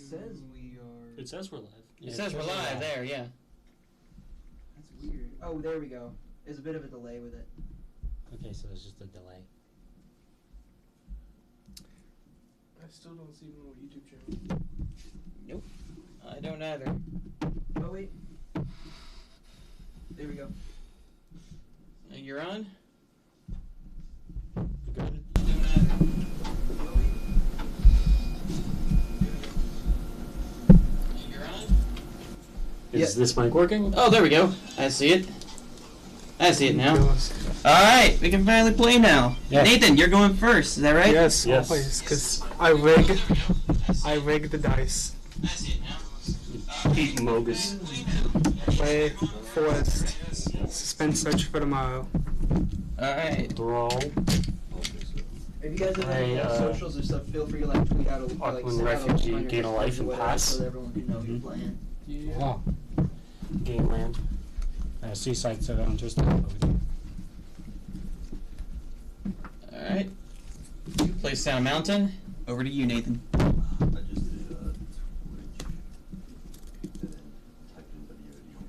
says we are. It says we're live. It says we're live there, yeah. That's weird. Oh, there we go. There's a bit of a delay with it. Okay, so there's just a delay. I still don't see my YouTube channel. Nope. I don't either. Oh, wait. There we go. You're on? You good? You're on? Is this mic working? Oh, there we go. I see it. I see it now. Alright, we can finally play now. Yeah. Nathan, you're going first, is that right? Yes, Yes. always, because I rig the dice. I see it now. Pete Mogus. Play Forest. Suspense search for tomorrow. Alright. Brawl. If you guys have any Hey, socials or stuff, feel free to like tweet out a Auckland send out refugee, on your gain a Discord life or and whatever, pass. so that everyone can know you're playing. Oh. Gameland. Seaside so interesting. Alright. Place down a mountain. Over to you, Nathan. I just did Twitch. And then typed in video.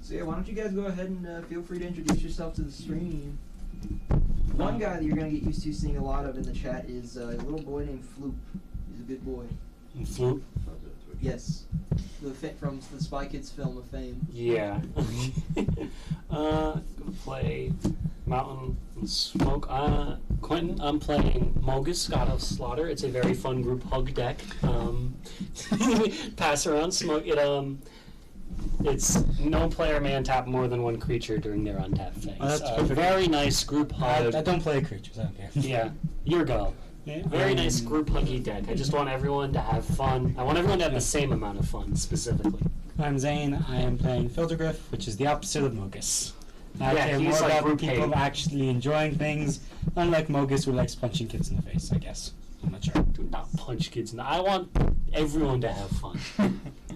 So yeah, why don't you guys go ahead and feel free to introduce yourself to the stream. One guy that you're gonna get used to seeing a lot of in the chat is a little boy named Floop. He's a good boy. Floop? Yes, from the Spy Kids film of fame. Yeah. Gonna play Mountain and Smoke. Quentin, I'm playing Mogus, God of Slaughter. It's a very fun group hug deck. Pass around smoke. It's no player may untap more than one creature during their untap phase. Oh, that's perfect. Very nice group hug. I don't play creatures, I don't care. Yeah, your go. Yeah. Very nice group huggy deck. I just want everyone to have fun. I want everyone to have the same amount of fun, specifically. I'm Zane. I am playing Filtergriff, which is the opposite of Mogus. I Yeah, care he's more like about group people hate. actually enjoying things, unlike Mogus, who likes punching kids in the face, I guess. I'm not sure. Do not punch kids. I want everyone to have fun.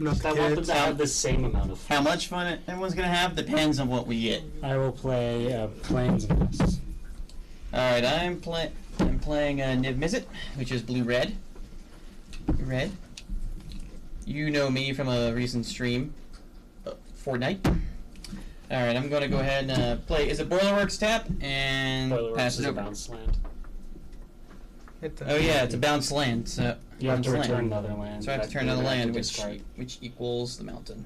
Not the I want them kids. to have the same amount of fun. How much fun everyone's gonna have depends on what we get. I will play Plains and Pests. Alright, I'm playing Niv Mizzet, which is blue-red. Red. You know me from a recent stream. Fortnite. Alright, I'm gonna go ahead and play. Is it Boilerworks tap? And Boilerworks pass is it a over. bounce land. Oh yeah, it's a bounce land. So You have to bounce return land. another land. So I have to that turn you're another gonna have land, to which discard. equals the mountain.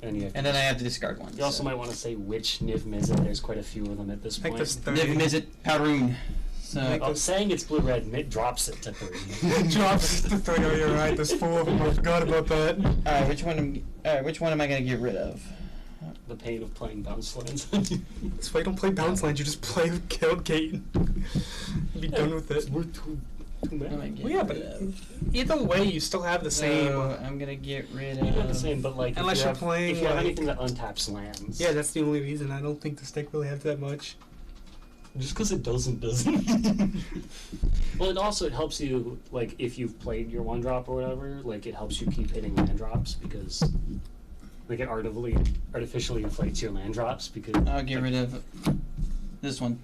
And you have to And then I have to discard one. You also might want to say which Niv Mizzet. There's quite a few of them at this I think point. there's 30. Niv Mizzet Powderoon. So I'm saying it's blue-red, and it drops it to 3. Drops the 3. Oh, you're right. There's 4 of them. I forgot about that. alright, which one am I gonna get rid of? The pain of playing bounce lands. That's why you don't play bounce lands. You just play with Gate. Be done with it. We're too What am I mad. getting Well, yeah, rid but of? either way, you still have the same. So I'm gonna get rid of. You have the same, but like Unless if you you're have, playing, if you have like- anything that untaps lands. Yeah, that's the only reason. I don't think the stick really has that much. Just because it doesn't. Well, it also helps you, like, if you've played your 1-drop or whatever, like, it helps you keep hitting land drops because, like, it artificially inflates your land drops because. I'll get rid of this one.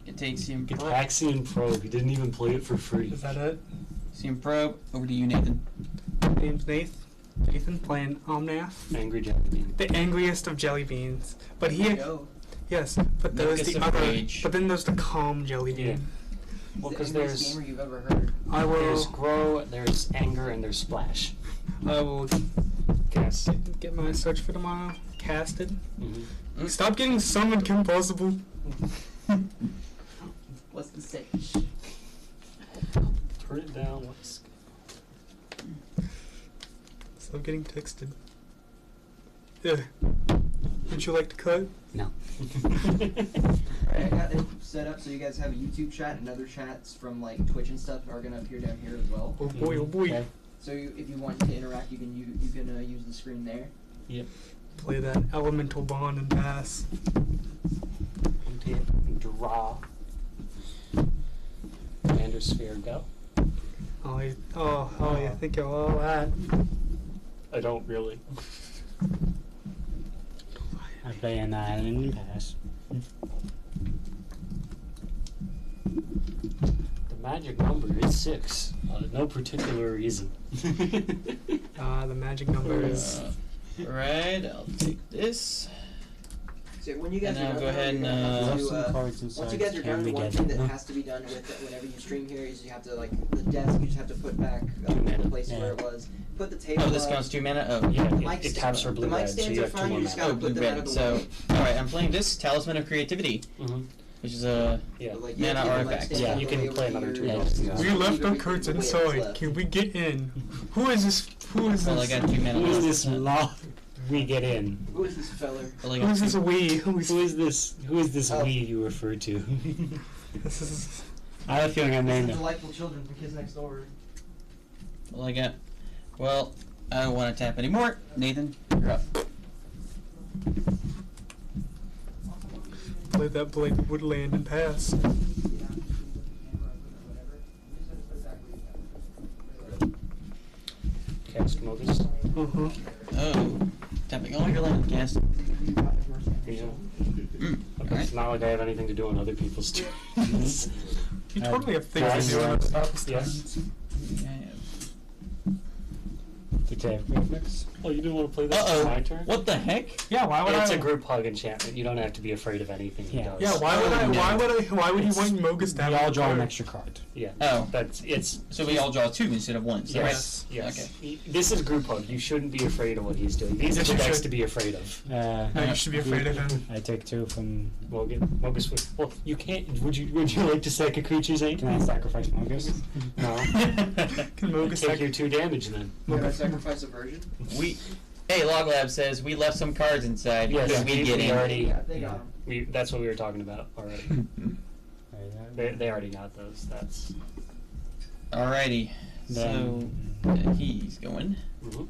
It takes Seam Probe. Gataxian Probe. He didn't even play it for free. Is that it? Seam Probe. Over to you, Nathan. Name's Nathan playing Omnath. Angry Jellybean. The angriest of jelly beans. But There you he, go. yes, but there's Locust the of other. Rage. But then there's the calm jelly bean. Yeah. Well, He's because the angriest there's gamer you've ever heard. I there's will. Grow, there's Anger, and there's Splash. I will Guess. get my search for tomorrow casted. Mm-hmm. Stop getting summoned, Kim Possible. What's the stage? Turn it down. Let's. Stop getting texted. Yeah. Would you like to cut? No. Alright, I got it set up so you guys have a YouTube chat and other chats from like Twitch and stuff are gonna appear down here as well. Oh boy, oh boy. Okay. So if you want to interact, you can use the screen there. Yep. Play that elemental bond and pass. Draw. Commander Sphere, go. Oh, you think you're all that. I don't really. I play an island and pass. magic number is 6. No particular reason. The magic number is. Right, I'll take this. So when you guys And are now done, go ahead you're and, gonna have Left to, some cards inside. once you guys are Can done, we one get thing that it? has to be done with it whenever you stream here is you have to, like, the desk, you just have to put back Two mana. the place Yeah. where it was. Put the table Oh, this up. counts 2 mana? Oh, Yeah, The it, mic it taps for stand- blue the mic red, so stands you are have 2 fine, more you just mana. Oh, gotta blue put them out red. of the So, way. alright, I'm playing this Talisman of Creativity, Mm-hmm. which is a Yeah. But, like, mana you have to keep the mic artifact. stand Yeah, out you of can the way play with another your- 2 Yeah, cards. yeah. We Leave left our everything cards the way it's inside. left. Can we get in? Who is this? Who is Well, I this? got 2 mana. Who is left. this law? We get in. Who is this feller? Well, I Who got is this 2. we? Who is this? Who is this Oh. we you refer to? This is. I have a feeling I These named are him. delightful children from Kids Next Door. Well, I got. Well, I don't want to tap anymore. Nathan, you're up. Play that Blade Woodland and pass. Cast Mogus. Uh-huh. Oh, tapping all your land, cast. Yeah. Mm. But Alright. it's not like I have anything to do on other people's turns. You totally have things Guys, to do on the top of yes. times. Yeah. The Cave Graphics. Oh, you didn't want to play this Uh-oh. on my turn? What the heck? Yeah, why would It's I? a group hug enchantment. You don't have to be afraid of anything he Yeah. does. Yeah, why would I? No. Why would he It's- want Mogus to have We all a draw an card? extra card. Yeah. Oh. It's So we all draw 2 instead of 1. Is that right? yes. Yes. Okay. This is group hug. You shouldn't be afraid of what he's doing. These are Yes, the you decks should. to be afraid of. No, you should be afraid of him. I take 2 from. Mogus would. Well, you can't. Would you like to sack a creature's aim? Can I sacrifice Mogus? No. Can Mogus Take sac- your 2 damage then. You gotta sacrifice a virgin? We. Hey, Log Lab says we left some cards inside. Yes, because we get in. already. Yeah, they got him. That's what we were talking about already. They already got those. That's. Alrighty. So Then- he's going. Mhm.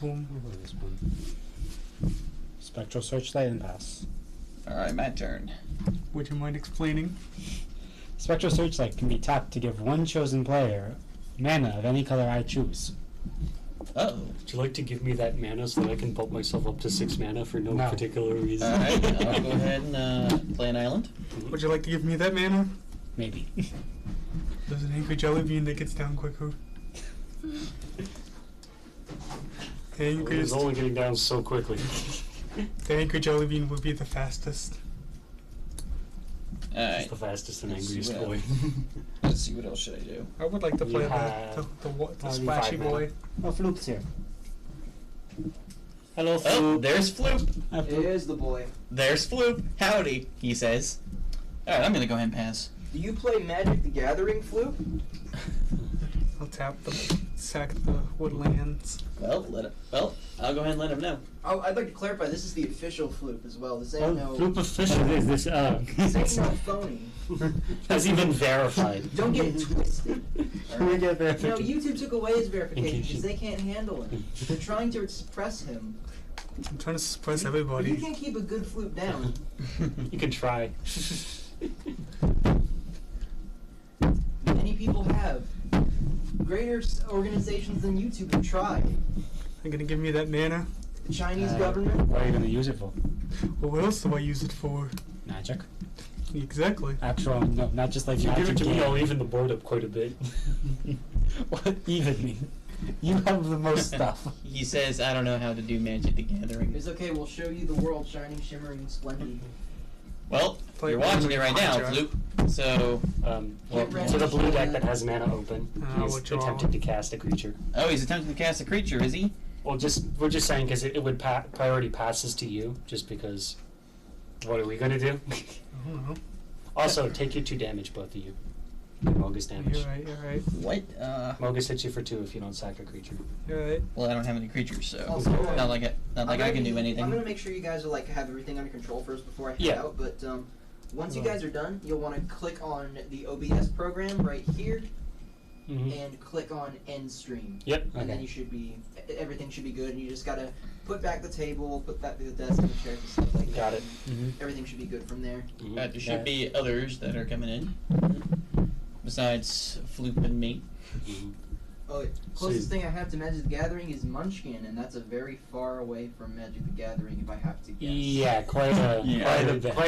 Boom. What was this one? Spectral Searchlight and pass. Alright, my turn. Would you mind explaining? Spectral Searchlight can be tapped to give one chosen player mana of any color I choose. Uh-oh. Would you like to give me that mana so that I can bump myself up to 6 mana for no No. particular reason? Alright, I'll go ahead and play an island. Would you like to give me that mana? Maybe. There's an angry jelly bean that gets down quicker. The It angriest, was only getting down so quickly. the angry jelly bean would be the fastest. It's Alright. the fastest and Let's see angriest what boy. Let's see what else should I do. I would like to You play have the only splashy 5 mana. boy. Oh, Floop's here. Hello, Oh, Floop. there's Floop. Hi, Floop. Here's the boy. There's Floop. Howdy, he says. Alright, I'm gonna go ahead and pass. Do you play Magic the Gathering, Floop? I'll tap the sack the woodlands. Well, I'll go ahead and let him know. Oh, I'd like to clarify, this is the official Floop as well. This ain't Oh, no... Floop official is this. This ain't no phony. Has he been verified? Don't get it twisted. Can we get You know, verification? YouTube took away his verification case because they can't handle him. They're trying to suppress him. I'm trying to suppress But you everybody. can't keep a good Floop down. You can try. Many people have. Greater organizations than YouTube have tried. You're gonna give me that mana? The Chinese government. What are you going to use it for? Well, what else do I use it for? Magic? Exactly. Actual, no, not just like If you magic. give it to me, game. I'll even the board up quite a bit. What even mean? You have the most stuff. He says, I don't know how to do Magic the Gathering. It's okay, we'll show you the world shining, shimmering, splendid. Well, Play you're watching it right now, Conjure. Floop. So, Well, Get ready to the blue for deck that. that has mana open, he's we'll draw. attempting to cast a creature. oh, he's attempting to cast a creature, is he? Well, we're just saying because it would priority passes to you, just because. What are we gonna do? I don't know. Also, take your 2 damage, both of you. Mogus damage. You're right, you're right. What? Mogus hits you for 2 if you don't sack a creature. You're right. Well, I don't have any creatures, so Also, not like I can do I'm anything. gonna make sure you guys are like have everything under control first before I head Yeah. out. But once you guys are done, you'll want to click on the OBS program right here Mm-hmm. and click on End Stream. Yep. And then you should be everything should be good. And you just gotta put back the table, put back the desk and the chairs and stuff like that. Got it. and Everything should be good from there. Mhm. There should be others that are coming in. Besides Floop and me. Mhm. Oh, closest thing I have to Magic the Gathering is Munchkin, and that's a very far away from Magic the Gathering if I have to guess. Yeah, quite a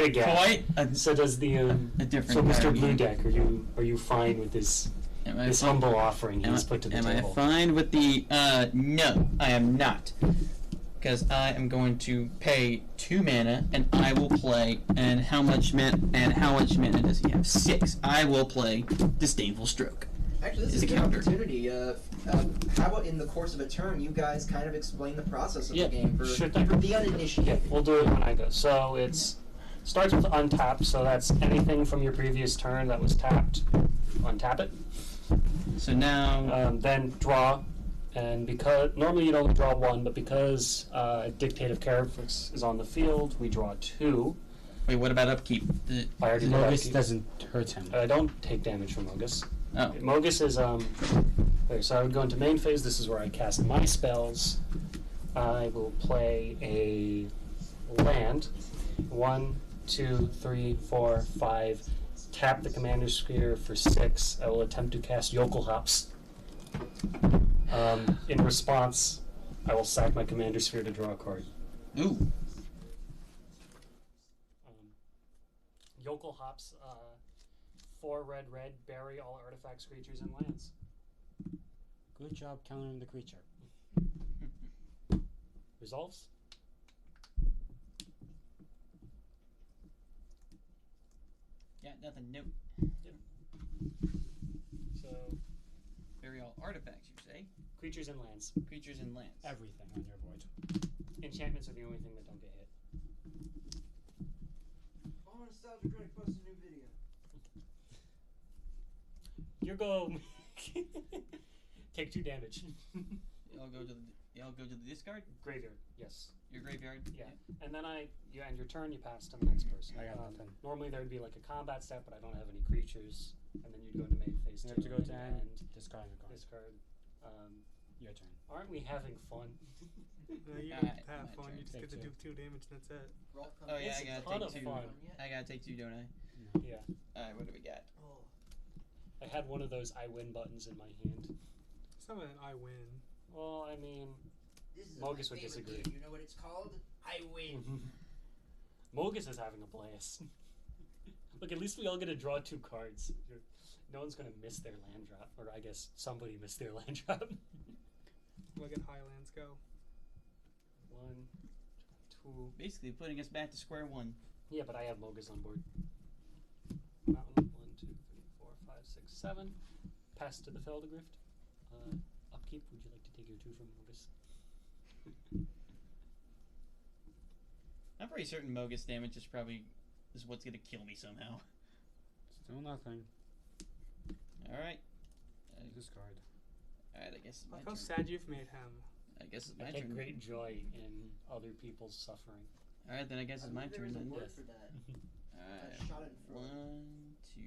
gap. Quite a, So does the a different. so Mr. card Blue game. Deck, are you fine with this this fine? humble offering he's put to the Am table? I fine with the? No, I am not. Because I am going to pay 2 mana, and I will play. And how much mana does he have? 6. I will play Disdainful Stroke. Actually, this Is is a a good counter. opportunity. How about in the course of a turn, you guys kind of explain the process of Yeah, the game for, sure thing. for the Yeah, uninitiated? we'll do it when I go. So it's starts with untap, so that's anything from your previous turn that was tapped. Untap it. So now, Then draw, and because normally you'd only draw 1, but because Dictative Carapax is on the field, we draw 2. wait, what about upkeep? I already did Mogus upkeep. doesn't hurt him. I don't take damage from Mogus. Oh, Mogus is okay, so I would go into main phase. This is where I cast my spells. I will play a land. 1, 2, 3, 4, 5. Tap the commander's sphere for 6. I will attempt to cast Yokel Hops. In response, I will sack my commander sphere to draw a card. ooh, Yokel Hops, 4 red, bury all artifacts, creatures, and lands. Good job countering the creature. Resolves? yeah, nothing. Nope. So, Bury all artifacts, you say? creatures and lands. Creatures and lands. Everything on your board. Enchantments are the only thing that don't get hit. Oh, Nostalgia Critic posted a new video. You go. Take 2 damage. Y'all go to the discard. Graveyard, yes. Your graveyard. Yeah. And then you end your turn, you pass to the next person. I got nothing. Normally there would be like a combat step, but I don't have any creatures. And then you'd go into main phase You 2. have to go to and end, discard a card. discard. Your turn. Aren't we having fun? No, you Alright, have my fun. turn. You just Take get to do 2. 2 damage, and that's it. Roll Oh yeah, It's I a gotta ton take of 2. fun. I gotta take 2, don't I? Yeah. Alright, what do we got? Oh. I had one of those I win buttons in my hand. It's not an I win. Well, I mean, This is Mogus my would favorite disagree. game. You know what it's called? I win. Mogus is having a blast. Look, at least we all get to draw 2 cards. No one's gonna miss their land drop, or I guess somebody missed their land drop. Look at Highlands go. 1, 2. Basically, putting us back to square one. Yeah, but I have Mogus on board. Mountain. 1, 2, 3, 4, 5, 6, 7. Pass to the Feldegrift. Upkeep. Would you like to take your 2 from Mogus? I'm pretty certain Mogus damage is what's gonna kill me somehow. Still nothing. All right. Discard. All right. I guess it's my Look how turn. sad you've made him. I guess it's I my take turn. great joy in other people's suffering. All right, then I guess it's my There turn is a then. word for that. All A shot in front. 1, 2.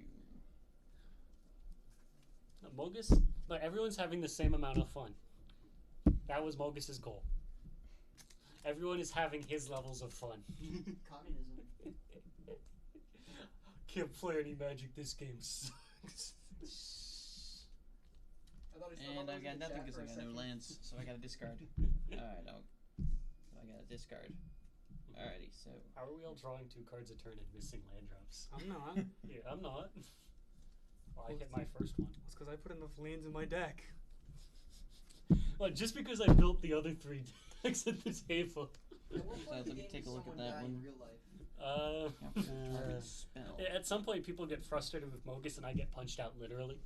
No, Mogus, but everyone's having the same amount of fun. That was Mogus's goal. Everyone is having his levels of fun. Communism. Can't play any Magic. This game sucks. I thought he saw And those I've in got the nothing chat because for I a got no second. lands, so I got to discard. All right, I got to discard. Alrighty, so How are we all drawing 2 cards a turn and missing land drops? I'm not. Yeah, I'm not. Well, I hit my first one. It's because I put enough lands in my deck. Well, just because I built the other 3 decks at the table. At what point let in the me game take a does look at someone that die one. in real life? target spell. At some point, people get frustrated with Mogus, and I get punched out literally.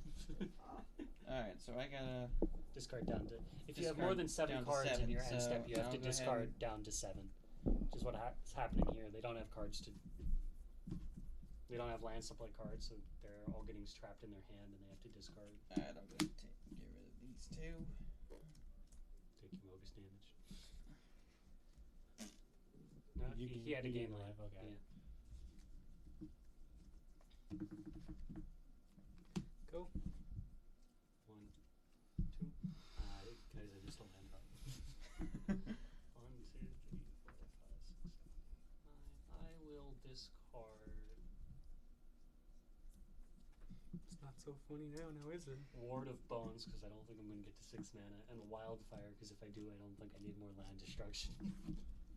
All right, so I gotta. Discard down to. If you have more Discard than 7 down to cards in 7, your end so step, you have I'll to go ahead discard and- down to 7. Which is what is happening here. They don't have cards to. They don't have land supply cards, so they're all getting trapped in their hand, and they have to discard. All right, I'm gonna get rid of these 2. Take your Mogus damage. No, You he gain- had a you gain game life, life. okay. Yeah. Go. 1, 2. Guys, I just don't land up. 1, 2, 3, 4, 5, 6, 7, 8, 9. I will discard. It's nothing. Not so funny now is it? Ward of Bones, because I don't think I'm going to get to 6 mana, and Wildfire, because if I do, I don't think I need more land destruction.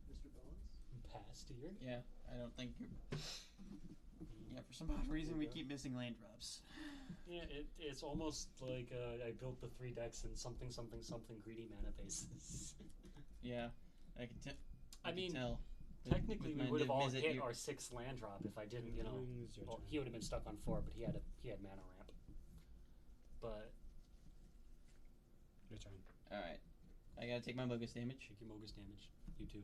Mr. Bones? Pass to your. Yeah, I don't think you're. Yeah, for some odd reason we keep missing land drops. Yeah, it's almost like I built the 3 decks in something greedy mana bases. Yeah, I can I mean, tell. Technically, With we my would have all Niv-Mizzet, hit you- our 6th land drop if I didn't, you know. It's your Well, turn. he would have been stuck on 4, but he had mana ramp. But Your turn. Alright. I gotta take my Mogus damage. take your Mogus damage. You too.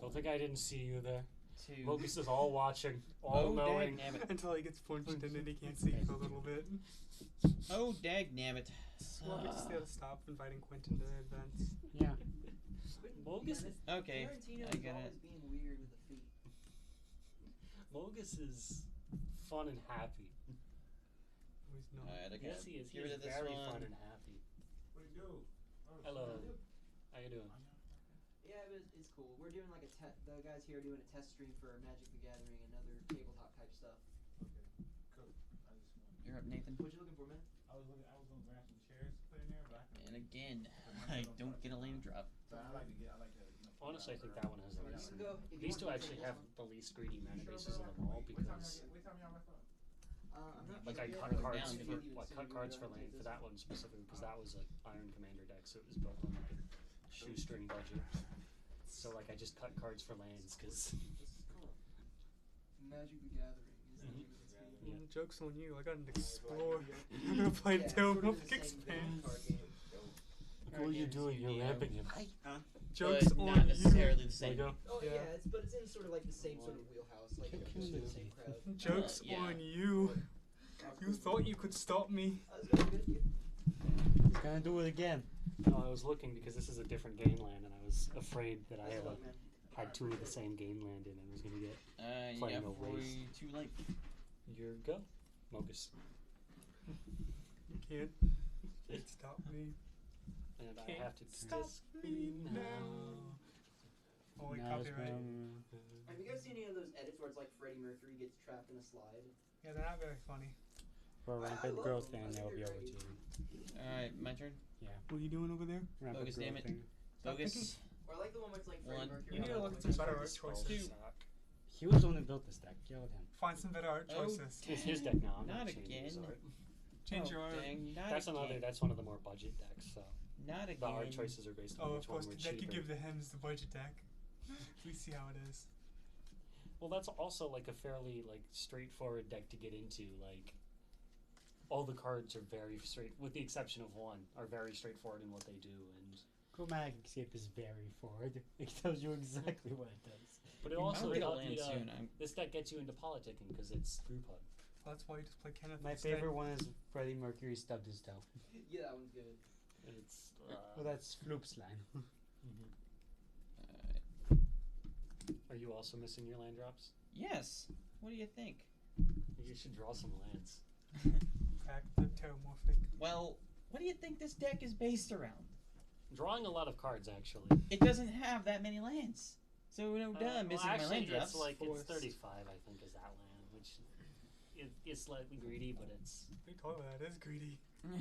Don't think I didn't see you there. 2. Mogus is all watching, all Oh, knowing. dagnabbit. Until he gets punched and then he can't see for a little bit. Oh, dagnabbit. Well, we just gotta stop inviting Quentin to events. Yeah. Mogus, Okay, Tarantino I is got always it. being weird with the feet. Mogus is fun and happy. No, he's not. Alright, okay. Yes, he is. He Get rid is of this very one. fun and happy. What do you do? Oh, Hello. shit. How you doing? Yeah, but it's cool. We're doing like the guys here are doing a test stream for Magic the Gathering and other tabletop type stuff. Okay, cool. I just wanted. You're up, Nathan. What you looking for, man? I was gonna grab some chairs to put in there, but I can. And again, I don't get a land drop. So I like to you know. Honestly, I think that one has the You least. can go. If you These want two to actually take this have one. the least greedy mana bases of them all because, Wait time y'all left up. I'm not like, sure I yet, cut but cards down for if you- I so cut you cards go for and take land for this that one specifically because that was an Iron Commander deck, so it was built on like a shoestring budget. So like I just cut cards for lands because. This is called Magic the Gathering. Is the name of this game. Yeah. Joke's on you. I got an Explore. I'm gonna play Yeah, Tail sort of Wolf the same vein Expanse. card game. What are you doing? You're ramping him. Joke's But on not you. necessarily the There you same. go. Oh yeah, Yeah. but it's in sort of like the same sort of wheelhouse, like Kill just the this. same crowd. Joke's Yeah. on you. You thought you could stop me. I was gonna get you. He's gonna do it again. No, I was looking because this is a different game land, and I was afraid that I That's fine, man. had 2 of the same game land in and was gonna get You Playing got a waste. 42 life. your go, Mogus, You can't stop me. and I Can't have to stop me now. Holy Now it's copyright. when- Have you guys seen any of those edits where it's like Freddie Mercury gets trapped in a slide? Yeah, they're not very funny. For I rampant love growth, them. I and think they'll be they're over great. to you. Alright, my turn. Yeah. What are you doing over there? Rampant Focus, damn growth it. thing. Focus. Or I like the one where it's like Freddie One. Mercury. You need to on look it, at some like, better it's art like- choices. He was the one who built this deck. Kill him. Find some better art Oh, choices. It's his deck now. I'm Not not changing his again. art. Change your art. Dang, not That's again. another. That's one of the more budget decks. So Not again. the art choices are based on Oh, which of course, one the we're deck you cheaper. give the hymns the budget deck. We see how it is. Well, that's also like a fairly like straightforward deck to get into. Like all the cards are very straight, with the exception of one, are very straightforward in what they do. And Chromatic Escape is very forward. It tells you exactly what it does. but it I'll also get a land soon. this deck gets you into politicking because it's throughput. Well, that's why you just play Kenneth. My instead. favorite one is Freddie Mercury stubbed his toe. Yeah, that one's good. It's Well, that's Floop's line. Alright. Are you also missing your land drops? Yes. What do you think? You should draw some lands. Back the Terramorphic. Well, what do you think this deck is based around? Drawing a lot of cards, actually. It doesn't have that many lands. So no duh, Well, missing my actually, land drops. it's like it's Forest. 35, I think, is that land, which is slightly greedy, but it's What are you talking about? That is greedy.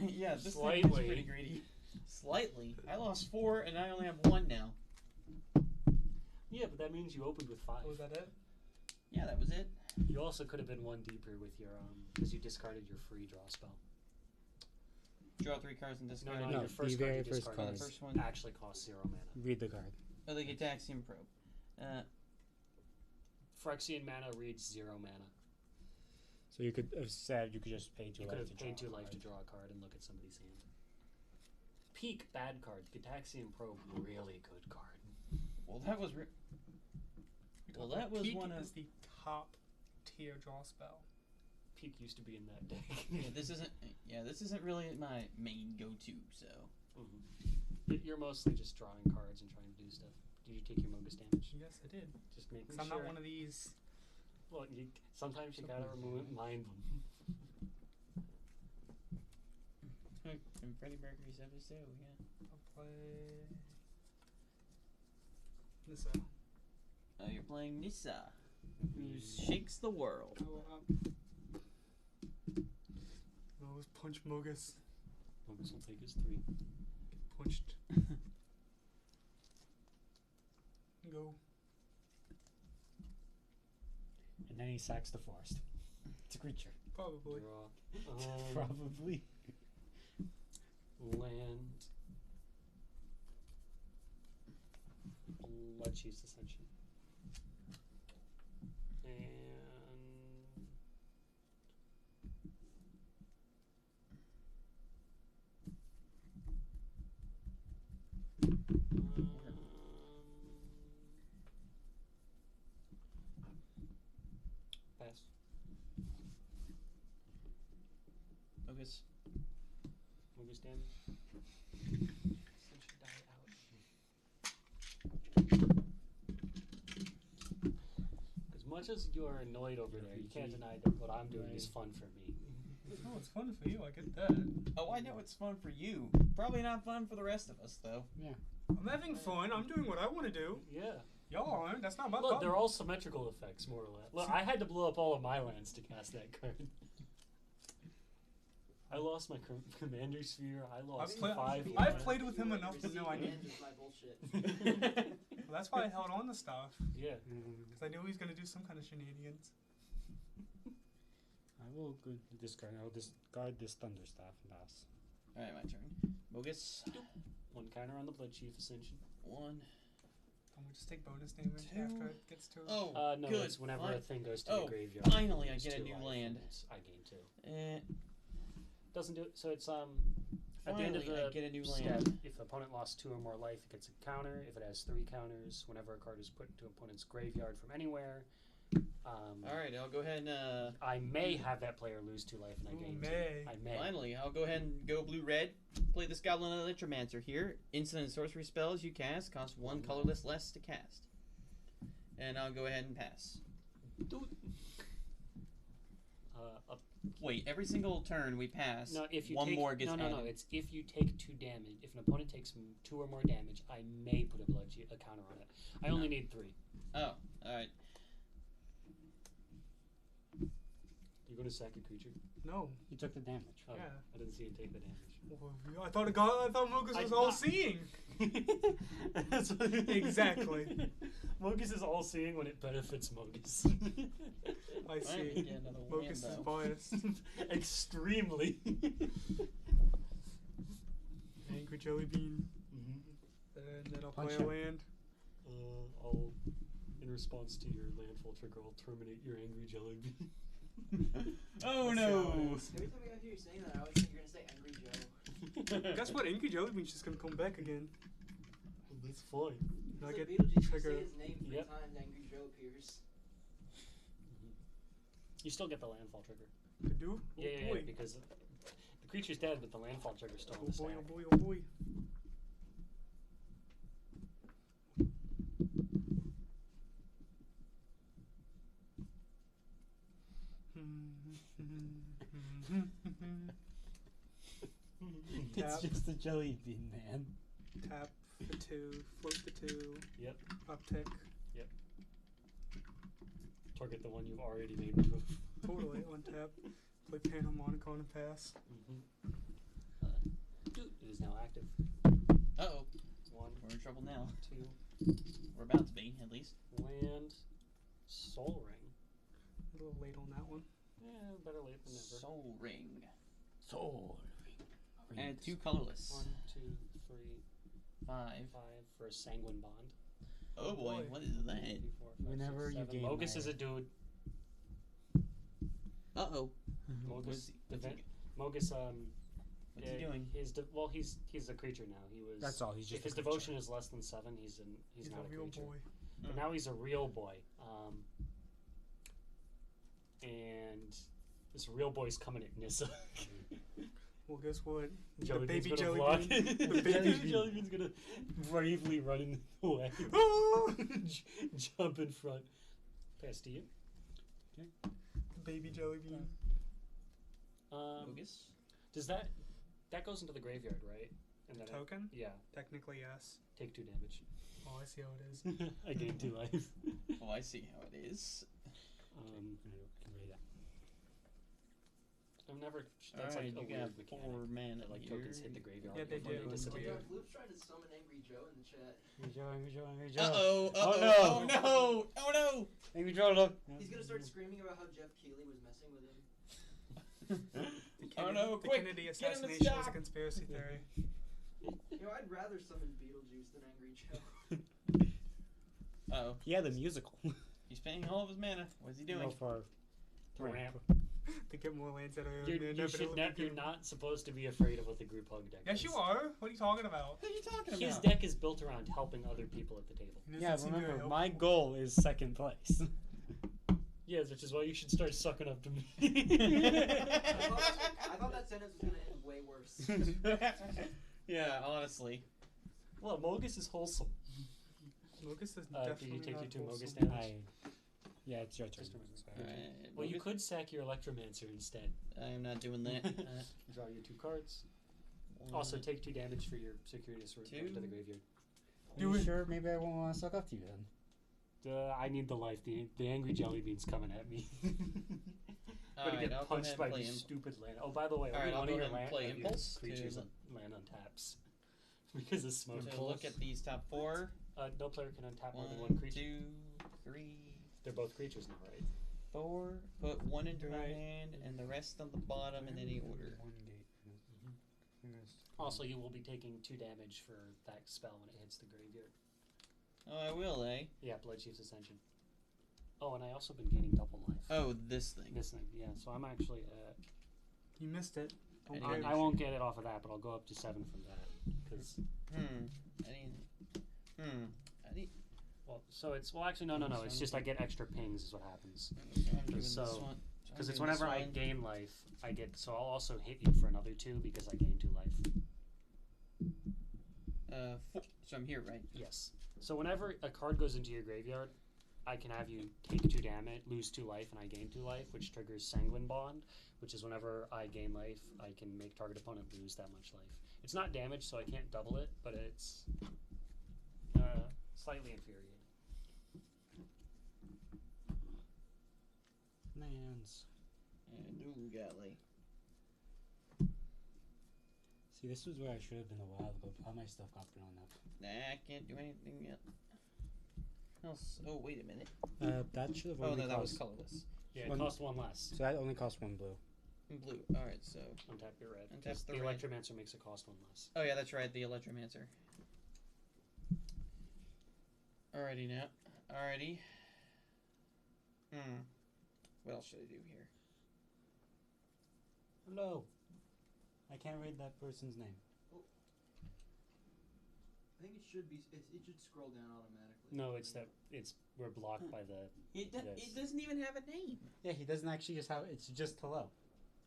Yeah, this thing is Slightly. pretty greedy. Slightly. I lost 4 and I only have 1 now. yeah. But that means you opened with 5. Oh, was that it? Yeah, that was it. You also could have been 1 deeper with your because you discarded your free draw spell. Draw 3 cards and No, discard no, it. No, your first the card very you first discarded card. First one. actually costs 0 mana. Read the card. Oh, the Gitaxian Probe. Phyrexian mana reads 0 mana. So you could have said you could just pay 2 You could life have to paid draw 2 a life to card. draw a card and look at somebody's hand. Peak bad card. Gitaxian Probe, really good card. Well, that was. Well, that was Peak one of. is the top tier draw spell. Peak used to be in that deck. Yeah, this isn't. Yeah, this isn't really my main go-to. So. You're mostly just drawing cards and trying to do stuff. Did you take your Mogus damage? Yes, I did. Just making 'Cause I'm sure. not one of these. Well, sometimes you gotta mind them. From Freddie Mercury's episode, yeah. I'll play. This Oh, you're playing Nissa, who shakes the world. Go up. let's punch Mogus. Mogus will take his 3. Punched. Go. And then he sacks the forest. It's a creature. Probably. Draw. Probably. Land. Bloodchief's Ascension. And pass. Mogus. Mogus damage. Ascension die out. As much as you're annoyed over there, you can't deny that what I'm doing is fun for me. Oh, it's fun for you. I get that. Oh, I know it's fun for you. Probably not fun for the rest of us, though. Yeah. I'm having fun. I'm doing what I want to do. Yeah. Y'all aren't. That's not my Look, problem. they're all symmetrical effects, more or less. Look, I had to blow up all of my lands to cast that card. I lost my commander sphere. I lost 5 I've lands. played with him enough to know I need. Ends is my bullshit. Well, that's why I held on to stuff. Yeah. Because I knew he was going to do some kind of shenanigans. I will discard. I'll discard this Thunderstaff and pass. Alright, my turn. Mogus. 1 counter on the Bloodchief Ascension. 1. I'm going to just take bonus damage 2. after it gets to it. Oh, No, good. it's whenever a thing goes to Oh, the graveyard. finally I It's get a 2 new life, land. and I gain 2. Eh, Doesn't do it. So it's at the end of Finally, the I get a new step, land. if the opponent lost 2 or more life, it gets a counter. If it has 3 counters, whenever a card is put into opponent's graveyard from anywhere, Alright, I'll go ahead and I may have that player lose 2 life and I Ooh, gain may. 2. I may. finally, I'll go ahead and go blue-red. Play this Goblin Electromancer here. Instant and sorcery spells you cast cost 1 colorless less to cast. And I'll go ahead and pass. Up. Wait, every single turn we pass, No, if you one take, more gets no, added. it's if you take 2 damage. If an opponent takes 2 or more damage, I may put a counter on it. I only need 3. Oh, alright. You're going to sack a creature? No. You took the damage. Oh, Yeah. I didn't see you take the damage. Well, I thought Mogus was I- all-seeing. That's what Exactly. Mogus is all seeing when it benefits Mogus. I see. get another land, Mogus is though. biased. Extremely. Angry Jelly Bean. Mm-hmm. And then I'll Punch play a him. land. I'll, in response to your landfall trigger, I'll terminate your angry jelly bean. Oh Let's see how it no! is. Every time I hear you saying that, I always think you're gonna say Angry Joe. Guess what? Angry Jelly Bean's just gonna come back again. That's fine. And I It's like get Beetlejuice, you trigger. say his name 3 Yep. times, Angry Joe appears. You still get the landfall trigger. I do? Oh Yeah, boy. because the creature's dead, but the landfall trigger's still on Oh the boy, stack. oh boy, oh boy. It's Tap. just a jelly bean, man. Tap the 2, float the 2, Yep. uptick. Target the one you've already made move. Totally on tap. Play Panharmonicon and pass. It is now active. Uh-oh. 1, We're in trouble now. 2, We're about to be, at least. land, soul ring. A little late on that one. Yeah, better late than never. Soul Ring. Soul. And 2 colorless. 1, 2, 3, 5. 5 for a sanguine bond. Oh boy, boy. what is that? 3, 4, 5, Whenever 6, you 7. gain Mogus my- is a dude. Uh-oh. Mogus, What's he Mogus, What's he doing? He's a creature now. He was. That's all, he's just If a his creature. devotion is less than 7, he's He's not a a real creature. boy. But now he's a real boy. And this real boy's coming at Nissa. Well, guess what? Jelly the baby Bean's Jelly gonna block. Bean. The The baby baby Jelly Bean's gonna bravely run in the way. Ah! Jump in front. Pass to you. Baby Jelly Bean. Mogus? Does that goes into the graveyard, right? And then Token? yeah. Technically, yes. Take 2 damage. Oh, I see how it is. I gain 2 life. Oh, I see how it is. Um, I can read that. I've never. That's Alright, like a you got weird mechanic. 4 mana That, like here. tokens hit the graveyard Yeah, they before do. they Oh my disappear. god, Floop's trying to summon Angry Joe in the chat. Angry Joe, Angry Joe. Uh-oh, Oh, oh no. no, oh no! Angry Joe, look. He's gonna start screaming about how Jeff Keighley was messing with him. Oh no, the quick! Kennedy Get him a assassination was a shock! conspiracy theory. You know, I'd rather summon Beetlejuice than Angry Joe. Uh-oh. Yeah, the musical. He's spending all of his mana. What's he doing? No, for Ramp. To get more lands that are You're not supposed to be afraid of what the group hug deck Yes, is. you are. What are you talking about? What are you talking His about? deck is built around helping other people at the table. He doesn't Yeah, seem very remember, my helpful. goal is second place. Yes, which is why you should start sucking up to me. I thought that sentence was gonna end way worse. Yeah, honestly. Well, Mogus is wholesome. Lucas is Did definitely you take not your 2 Mogus wholesome. damage? Yeah, it's your turn. Just remember. Alright. Well, you could sack your Electromancer instead. I am not doing that. Draw your 2 cards. One, Also, take 2 damage for your Circuitous Route to the graveyard. You sure? Maybe I won't want to suck up to you then. I need the life. The angry jelly bean's coming at me. I'm gonna Alright, get I'll go punched ahead by and play this him. stupid land. Oh, by the way, Alright, only I'll one go of your ahead and land play of your Impulse creatures to- land on taps because of smoke. So look at these top 4. No player can untap more than 1 1, creature. 2, 3, They're both creatures now, right? 4. Put 1 into my Right. hand and the rest on the bottom in any order. One gate. Also, you will be taking 2 damage for that spell when it hits the graveyard. Oh, I will, eh? Yeah, Blood Chief's Ascension. Oh, and I also been gaining double life. Oh, this thing. This thing, yeah. So I'm actually at. You missed it. I Okay. didn't- I won't get it off of that, but I'll go up to 7 from that. Because I need. well, so it's actually no. It's just I get extra pings is what happens. So I'm doing this So- one. Because I'm it's doing this whenever I one. gain life, I get. So I'll also hit you for another 2 because I gain 2 life. 4. So I'm here, right? Yes. So whenever a card goes into your graveyard, I can have you take 2 damage, lose 2 life, and I gain 2 life, which triggers Sanguine Bond, which is whenever I gain life, I can make target opponent lose that much life. It's not damage, so I can't double it, but it's slightly infuriating. Lands. And ooh, golly. See, this was where I should have been a while ago, but all my stuff got blown up. Nah, I can't do anything yet. Else. Oh, wait a minute. That should have Oh, only no, that was cost... colorless. Yeah, it One- costs 1 less. So that only cost 1 blue. In blue. Alright, so. Untap your red. Untap 'Cause the the red. Electromancer makes it cost 1 less. Oh, yeah, that's right, the Electromancer. Alrighty now. Alrighty. What else should I do here? No. I can't read that person's name. I think it should be. It should scroll down automatically. No, it's that we're blocked by the. It Yes. doesn't even have a name. Yeah, he doesn't actually just have... It's just hello.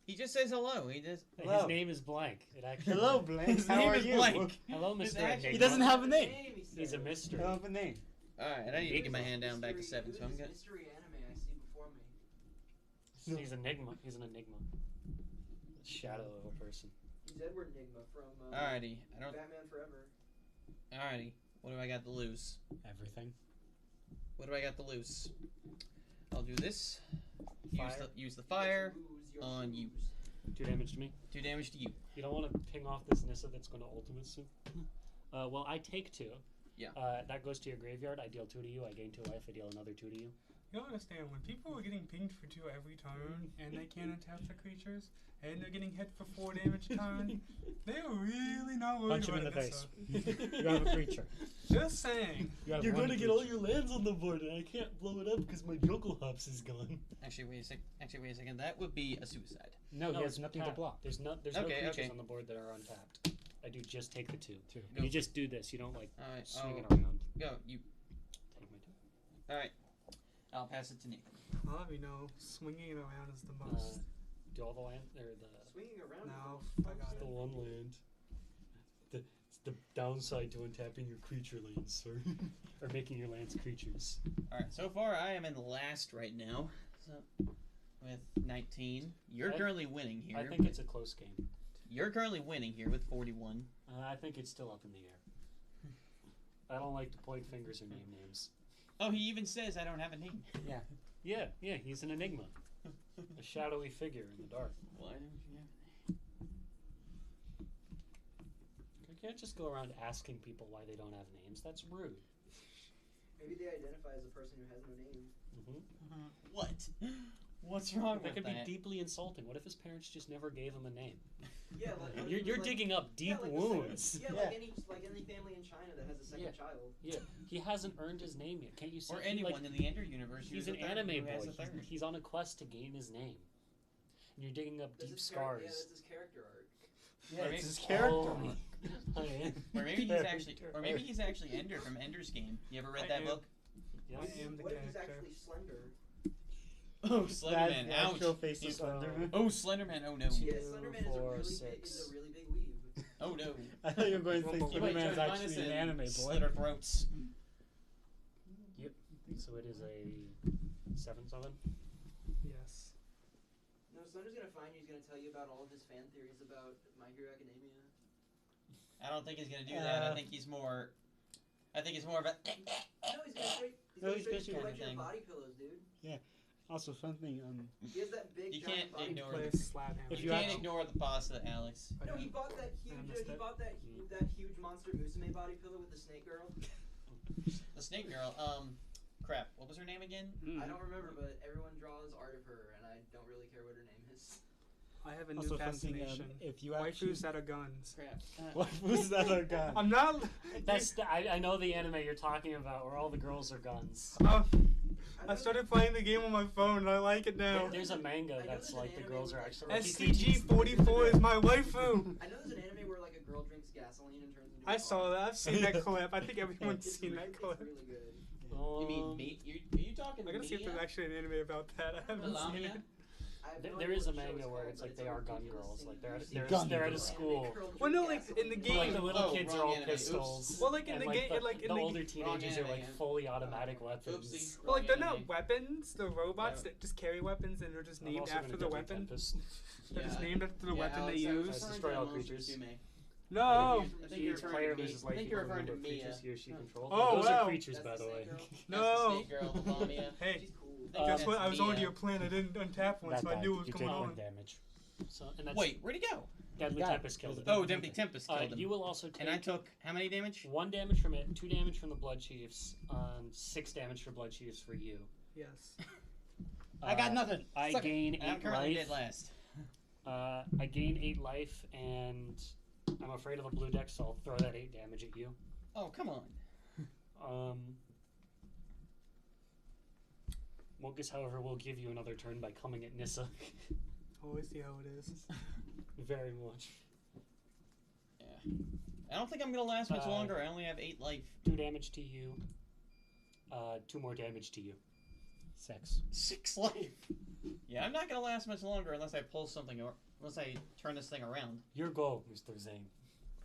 He just says hello. He just. Hello. His name is blank. It actually. Hello, Blank. His How name are is you? Blank. Hello, His Mr. actual- Enigma. He doesn't have a name. He's a mystery. I don't have a name. Alright, I need to get my hand down back to 7, so I'm Look at gonna. this mystery anime I see before me. He's Enigma. He's an enigma. Shadow of a person. He's Edward Nigma from Alrighty, I don't. Batman Forever. Alrighty, what do I got to lose? Everything. What do I got to lose? I'll do this. Fire. Use the fire Lose your on you. shoes. 2 damage to me. 2 damage to you. You don't want to ping off this Nissa that's going to ultimate soon. Well, I take 2. Yeah. That goes to your graveyard. I deal 2 to you. I gain 2 life. I deal another 2 to you. You don't understand, when people are getting pinged for 2 every turn, and they can't attack the creatures, and they're getting hit for 4 damage a turn, they're really not worried Punch him in about the it. face. You have a creature. Just saying. You have You're one going to get creature. all your lands on the board, and I can't blow it up because my Jokel Hops is gone. Actually, wait a second. That would be a suicide. No, he it's has nothing to tapped. block. There's no Okay, creatures okay. on the board that are untapped. I do just take the 2. Two. And you just do this. You don't like Alright, swing it oh, around. go. You. Take my 2. Alright. I'll pass it to Nathan. I'll have you know, swinging it around is the most. Do all the land or the Swinging around. No, is I got the it. one land. It's the downside to untapping your creature lands, sir, or making your lands creatures. Alright, so far I am in last right now. So, with 19. You're I- currently winning here. I think it's a close game. You're currently winning here with 41. I think it's still up in the air. I don't like to point fingers or name names. Oh, he even says I don't have a name. Yeah. Yeah, he's an enigma. A shadowy figure in the dark. Why don't you have You can't just go around asking people why they don't have names. That's rude. Maybe they identify as a person who has no name. What? What's wrong That with could that? be deeply insulting. What if his parents just never gave him a name? Yeah, like You're digging up deep like wounds. Yeah, like any family in China that has a second child. Yeah, he hasn't earned his name yet. Can't you see? Or he, anyone like, in the Ender universe. He's who's an a third, anime who has boy. a third. He's on a quest to gain his name. And you're digging up That's deep his scars. yeah, that's his character arc. Yeah, Or it's maybe- his character. Oh. Or maybe he's actually Ender from Ender's Game. You ever read I that am. book? Yes. I am the What if he's character. actually slender? Oh, That's Slenderman! the Ouch! actual face of He's, Slenderman. Oh, Slenderman! Oh no! Yeah, Slenderman four, is six. a really big weave. Oh no! I thought you were going to say You might Slenderman's join us actually an in anime boy. Slitter throats. Yep. So it is a 7/7. Yes. No, Slender's gonna find you. He's gonna tell you about all of his fan theories about My Hero Academia. I don't think he's gonna do that. I think he's more of a. No, he's gonna straight. He's No, gonna he's straight gonna to collection thing. of body pillows, dude. Also, fun thing, He has that big You giant can't body. ignore Play it. a slap hammer. If You you can't actually- ignore the pasta, Alex. No, he bought that I huge. missed He it. bought that huge monster Musume body pillow with the snake girl. The snake girl. Crap. What was her name again? I don't remember, but everyone draws art of her, and I don't really care what her name is. I have a new Also, fun thing, fascination. if you actually... Waifus that are guns. Crap. What was that a gun? I'm not. I know the anime you're talking about where all the girls are guns. I started playing the game on my phone and I like it now. There's a manga I know that's there's like an the anime girls with, are like, actually like, SCG 44 is my waifu. I know there's an anime where like a girl drinks gasoline and turns into. I a saw car. that. I've seen that clip. I think everyone's It's seen really, that clip. It's really good. You mean me? Are you talking I gotta see if there's Mia? actually an anime about that. I haven't seen Lamia? it. I have There, no there idea is a what the show manga where called, it's but like they are gun ridiculous girls. thing. Like they're You've they're, Gun they're at a girls. school. Well, no, like, in the game- Like the little Oh, kids are wrong all anime. pistols. Oops. Well, like, in and the like game- the, like, in the the older g- teenagers are Wrong like anime. fully automatic weapons. Oopsie. Well, like, they're not Anime. weapons. They're robots Yeah. that just carry weapons and they're just I'm named also after gonna the Deadly weapon. Tempest. They're just Yeah. named after the Yeah, weapon Alex, they I was use. referring Destroy to all Monster creatures. Musume. No! I think Each you're player referring to loses me. life I think equal you're to the referring number to of creatures Mia. he or she controls. Oh, Those wow. are creatures, That's by the the way. snake girl. That's No. the snake girl, the Lamia. Hey, She's cool. guess what? I was Mia. on your plan. I didn't untap one, so I knew it was you going take 1 on. damage. So, and that's Wait, where'd he go? Deadly Yeah. Tempest killed it. Oh, Deadly Tempest killed him. You will also take And I took how many damage? 1 damage from it, 2 damage from the Blood Chiefs, 6 damage for Blood Chiefs for you. Yes. I got nothing. I Suck it. gain And I'm 8 currently dead life. last. I gain 8 life, and I'm afraid of a blue deck, so I'll throw that 8 damage at you. Oh, come on. Mogus, however, will give you another turn by coming at Nissa. Always see how it is. Very much. Yeah. I don't think I'm gonna last much Uh, longer. I only have 8 life. 2 damage to you. 2 more damage to you. 6. 6 life. Yeah, I'm not gonna last much longer unless I pull something or unless I turn this thing around. Your goal, Mr. Zane.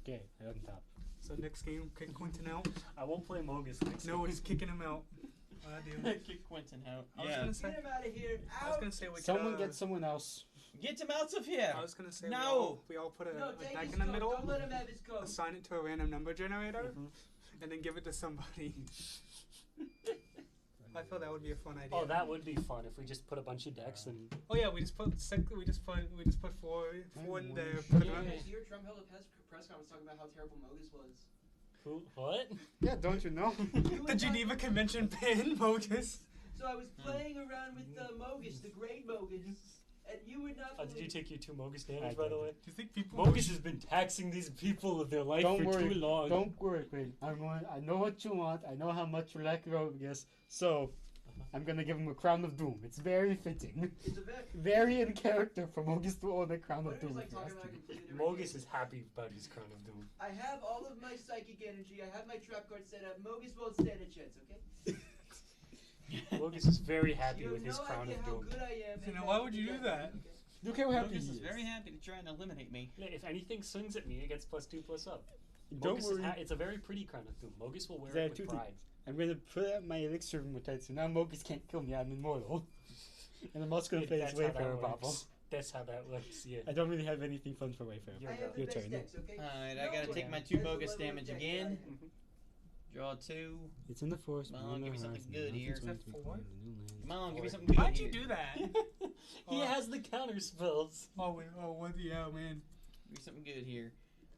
Okay, I on top. So next game, kick Quentin out. I won't play Mogus next No, he's kicking him out. I do. Kick Quentin out. I was Yeah. gonna Get say. him out of here! I was Out! gonna say we Someone could, get someone else. Get him out of here. I was gonna say No. we all put a, No, a take deck his in the coat. middle, Don't let him have his coat. assign it to a random number generator, Mhm. and then give it to somebody. I feel that would be a fun idea. Oh, that would be fun if we just put a bunch of decks and Oh yeah, we just put four in there. Yeah. Put it Yeah, on. guys, your Trump held a press conference talking about how terrible Mogus was. who? What? Yeah, don't you know? The Geneva Convention ban, Mogus. So I was playing around with the Mogus, the great Mogus, and you would not. Did you take your 2 Mogus I damage, by the did. way? Do you think people? Mogus has been taxing these people of their life Don't for worry. too long. Don't worry, Quinn. I know what you want. I know how much you like Rogus. So, I'm gonna give him a Crown of Doom. It's very fitting. It's a very. Very in character for Mogus to own a Crown What of if it was Doom. like if you talking ask about a me. completely different Mogus game? is happy about his Crown of Doom. I have all of my psychic energy. I have my trap card set up. Mogus won't stand a chance. Okay. Mogus is very happy You with have his no Crown idea of how Doom. good I am. So and now how why would you good do I am, that? okay? Look how happy Lucas he is is. very happy to try and eliminate me. Yeah, if anything swings at me, it gets +2/+up. Don't Mogus worry. it's a very pretty Crown of Doom. Mogus will wear There are it two with pride. I'm gonna put out my elixir of immortality, so now Mogus can't kill me. I'm immortal. And I'm also gonna play this That's how that Wayfarer Bobble. works. That's how that works, yeah. I don't really have anything fun for Wayfarer. Your I have the Your best turn. decks, okay? Alright, No I gotta one take my has 2 the bogus level of damage deck again. that I have. Draw 2. It's in the forest. Come on, give me something good here. Is that 4? Come on, give me something good Why'd here. you do that? He has the counter spells. Oh, wait, what? Yeah, man. Do something good here.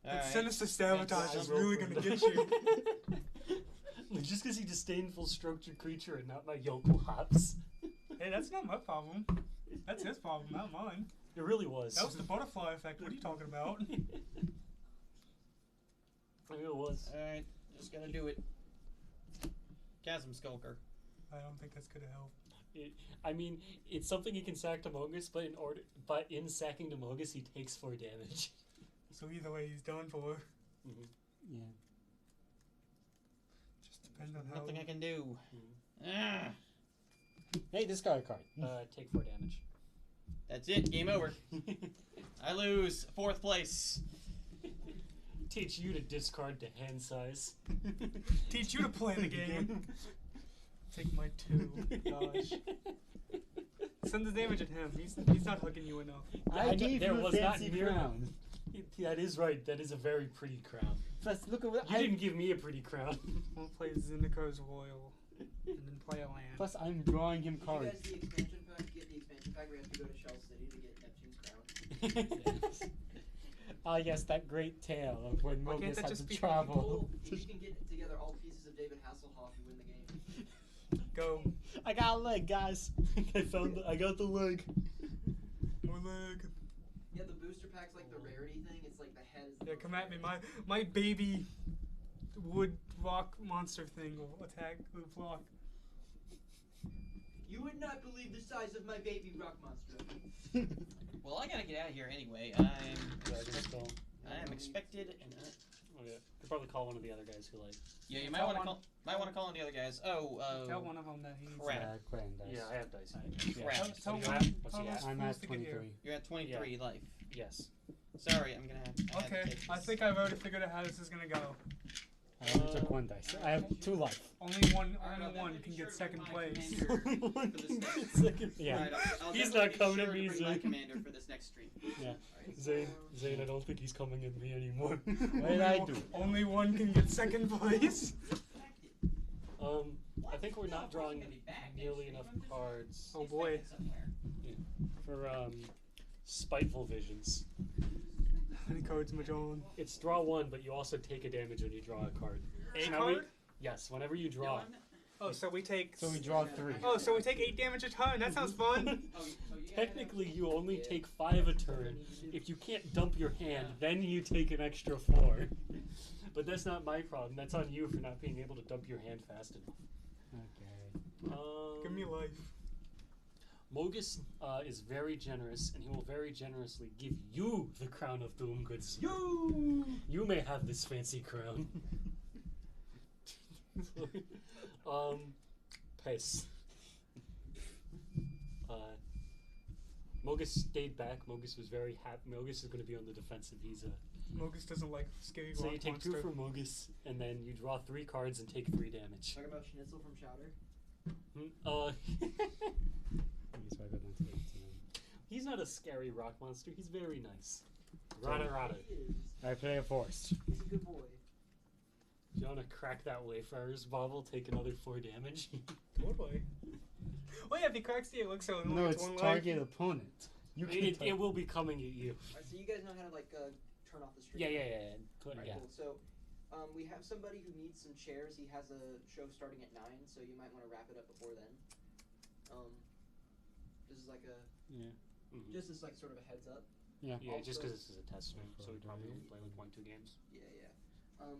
That Alright. Sinister Sabotage is I will really put gonna that- get you. Just because he disdainful structured creature and not my yokel hops. Hey, that's not my problem. That's his problem, not mine. It really was. That was the butterfly effect. What are you talking about? I mean, it was. Alright, just gotta do it. Chasm Skulker. I don't think that's gonna help. I mean, it's something he can sack to Mogus, but in sacking to Mogus, he takes 4 damage. So either way, he's done for. Mm-hmm. Yeah. Just depends on how. Nothing I can do. Mm-hmm. Ah, Hey, discard a card. Take 4 damage. that's it. Game over. I lose. 4th place. Teach you to discard to hand size. Teach you to play the game. Take my 2. Gosh. Send the damage at him. He's not hooking you enough. I gave there you a was not fancy near crown. That is right. That is a very pretty crown. Plus, look at what You didn't give me a pretty crown. We'll play Zyndakar's Royal. And then play a land. Plus, I'm drawing him Did you cards. guys the expansion pack? Get the expansion pack. We have to go to Shell City to get Neptune's crown. Ah, yes, that great tale of when Why can't Mogus that had just to be- travel. You can get together all pieces of David Hasselhoff and win the game. Go. I got a leg, guys. I got the leg. More leg. Yeah, the booster pack's like the rarity thing. It's like the head is. the Yeah, most come at me. rare. My baby wood rock monster thing will attack the block. You would not believe the size of my baby rock monster. Well, I gotta get out of here anyway. I am expected, and Oh yeah. Could probably call one of the other guys who like. yeah, you Tell might one- want to call on the other guys. Oh, Tell one of them that he needs. crap. Grand dice. Yeah, I have dice. Crap. Tell What one. are you at? What's tell he us at? I'm first at to get here. 23. You're at 23 life. Yes. Sorry, I'm gonna have. I had to Okay, take I this. think I've already figured out how this is gonna go. I only took 1 dice. I have 2 life. Only one can get second place. Yeah. Alright, I'll He's definitely not be coming sure at me, bring my Zane. commander for this next stream. Yeah. Zane, I don't think he's coming at me anymore. What did I do? Only one can get second place. I think we're not drawing nearly enough cards Oh boy. for spiteful visions. How many cards am I drawing? It's draw 1, but you also take a damage when you draw a card. A Now we- card? Yes, whenever you draw. Oh, so we take. So we draw 3. Oh, so we take 8 damage a turn. That sounds fun. Technically, you only take 5 a turn. If you can't dump your hand, then you take an extra 4. But that's not my problem. That's on you for not being able to dump your hand fast enough. Okay. Give me life. Mogus is very generous, and he will very generously give you the crown of doom, good sir. You may have this fancy crown. Pace. Mogus stayed back. Mogus was very happy. Mogus is going to be on the defensive. He's a. Mogus doesn't like scary So rock you take monster. 2 from Mogus, and then you draw 3 cards and take 3 damage. Talking about Schnitzel from Chowder. So I go down to 18. He's not a scary rock monster. He's very nice. Rada rada. He is. I play a forest. He's a good boy. Do you want to crack that Wayfarer's bobble? Take another 4 damage. Totally. Oh yeah, if he cracks the elixir, it only No, gets it's 1 life. target opponent. You It will be coming at you. Alright, so you guys know how to like turn off the stream. Yeah. Alright, Yeah. cool. So, we have somebody who needs some chairs. He has a show starting at 9, so you might want to wrap it up before then. This is like a Yeah. Mhm. just as like sort of a heads up. Yeah. Yeah, just Also- because this is a test stream, so we probably only play like 1-2 games. Yeah.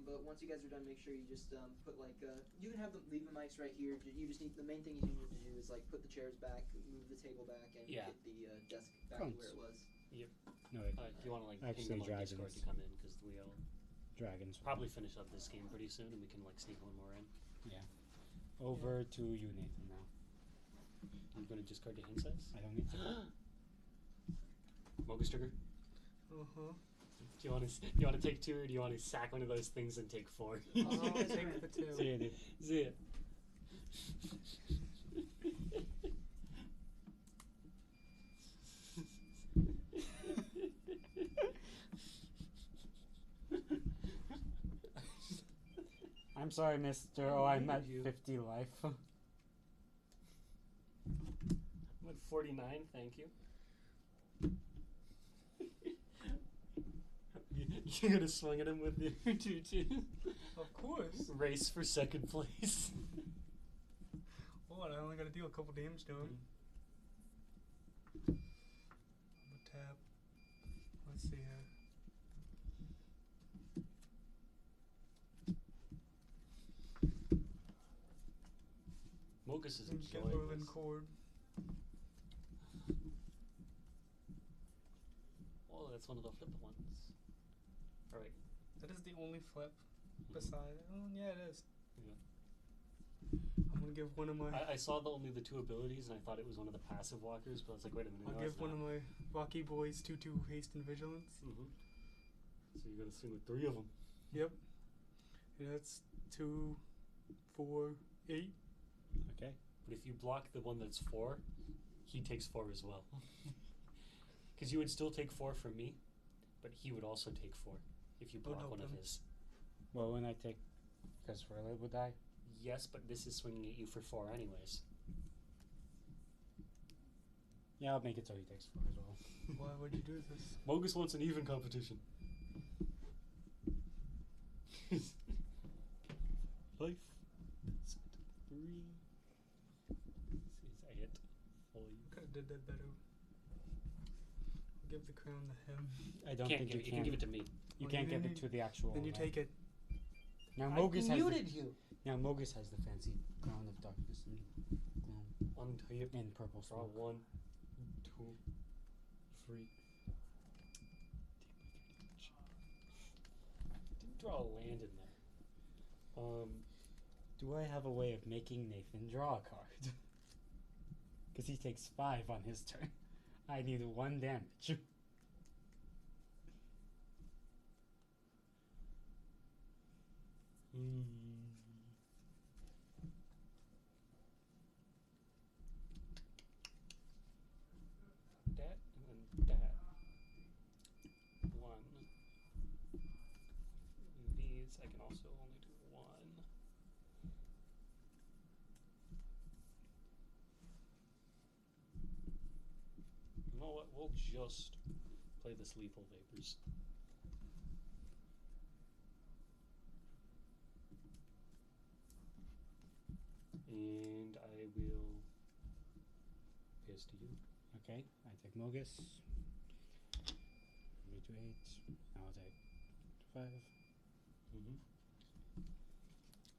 But once you guys are done, make sure you just put like you can have them leave the mics right here. You just need the main thing you need to do is like put the chairs back, move the table back, and Yeah. get the desk back to where Cunts. it was. No, wait. Do you want to like Actually, ping them on dragons. Discord to come in because we'll Dragons. probably finish up this game pretty soon, and we can like sneak one more in. Yeah. Over to you, Nathan, now. You're going to discard your hand size? I don't need to. Mogus trigger. Uh-huh. Do you want to take 2, or do you want to sack one of those things and take 4? I'll take the 2. See you, dude. See it. I'm sorry, mister. Oh, I'm at You. 50 life. I'm at 49, thank you. You're gonna swing at him with your 2/2. Of course. Race for second place. Hold on, I only gotta deal a couple damage to him. I'm gonna tap. Let's see here. Mogus is And get enjoying Merlin this. Cord. Oh, that's one of the flip ones. Alright. That is the only flip beside. Oh, yeah, it is. Yeah. I'm gonna give one of my. I saw only the 2 abilities and I thought it was one of the passive walkers, but I was like, wait a minute. I'll no, give it's one not. of my Rocky Boys 2/2 haste and vigilance. Mm-hmm. So you're gonna swing with 3 of them. Yep. And that's 2, 4, 8. Okay. But if you block the one that's 4, he takes 4 as well. Because you would still take 4 from me, but he would also take 4 if you Don't block help one of him. his. Well, when I take, because Rayleigh would die. Yes, but this is swinging at you for 4 anyways. Yeah, I'll make it so he takes 4 as well. Why would you do this? Mogus wants an even competition. Life. That's 3. Let's see, is I hit fully? Could have did that better. I'll give the crown to him. I don't Can't think give you it. You can. can give it to me. You Well, can't you give it need- to the actual. Then you take it. Now I Mogus has. muted The, you. now Mogus has the fancy crown of darkness and gloom Untap. and purple Draw smoke. 1, 2, 3. Didn't draw a land in there. Do I have a way of making Nathan draw a card? Because he takes 5 on his turn. I need 1 damage. That and then that. 1. These I can also only do 1. You know what? We'll just play this Lethal Vapors. And I will pass to you. Okay, I take Mogus. Me to 8. I'll take 5. Mm-hmm.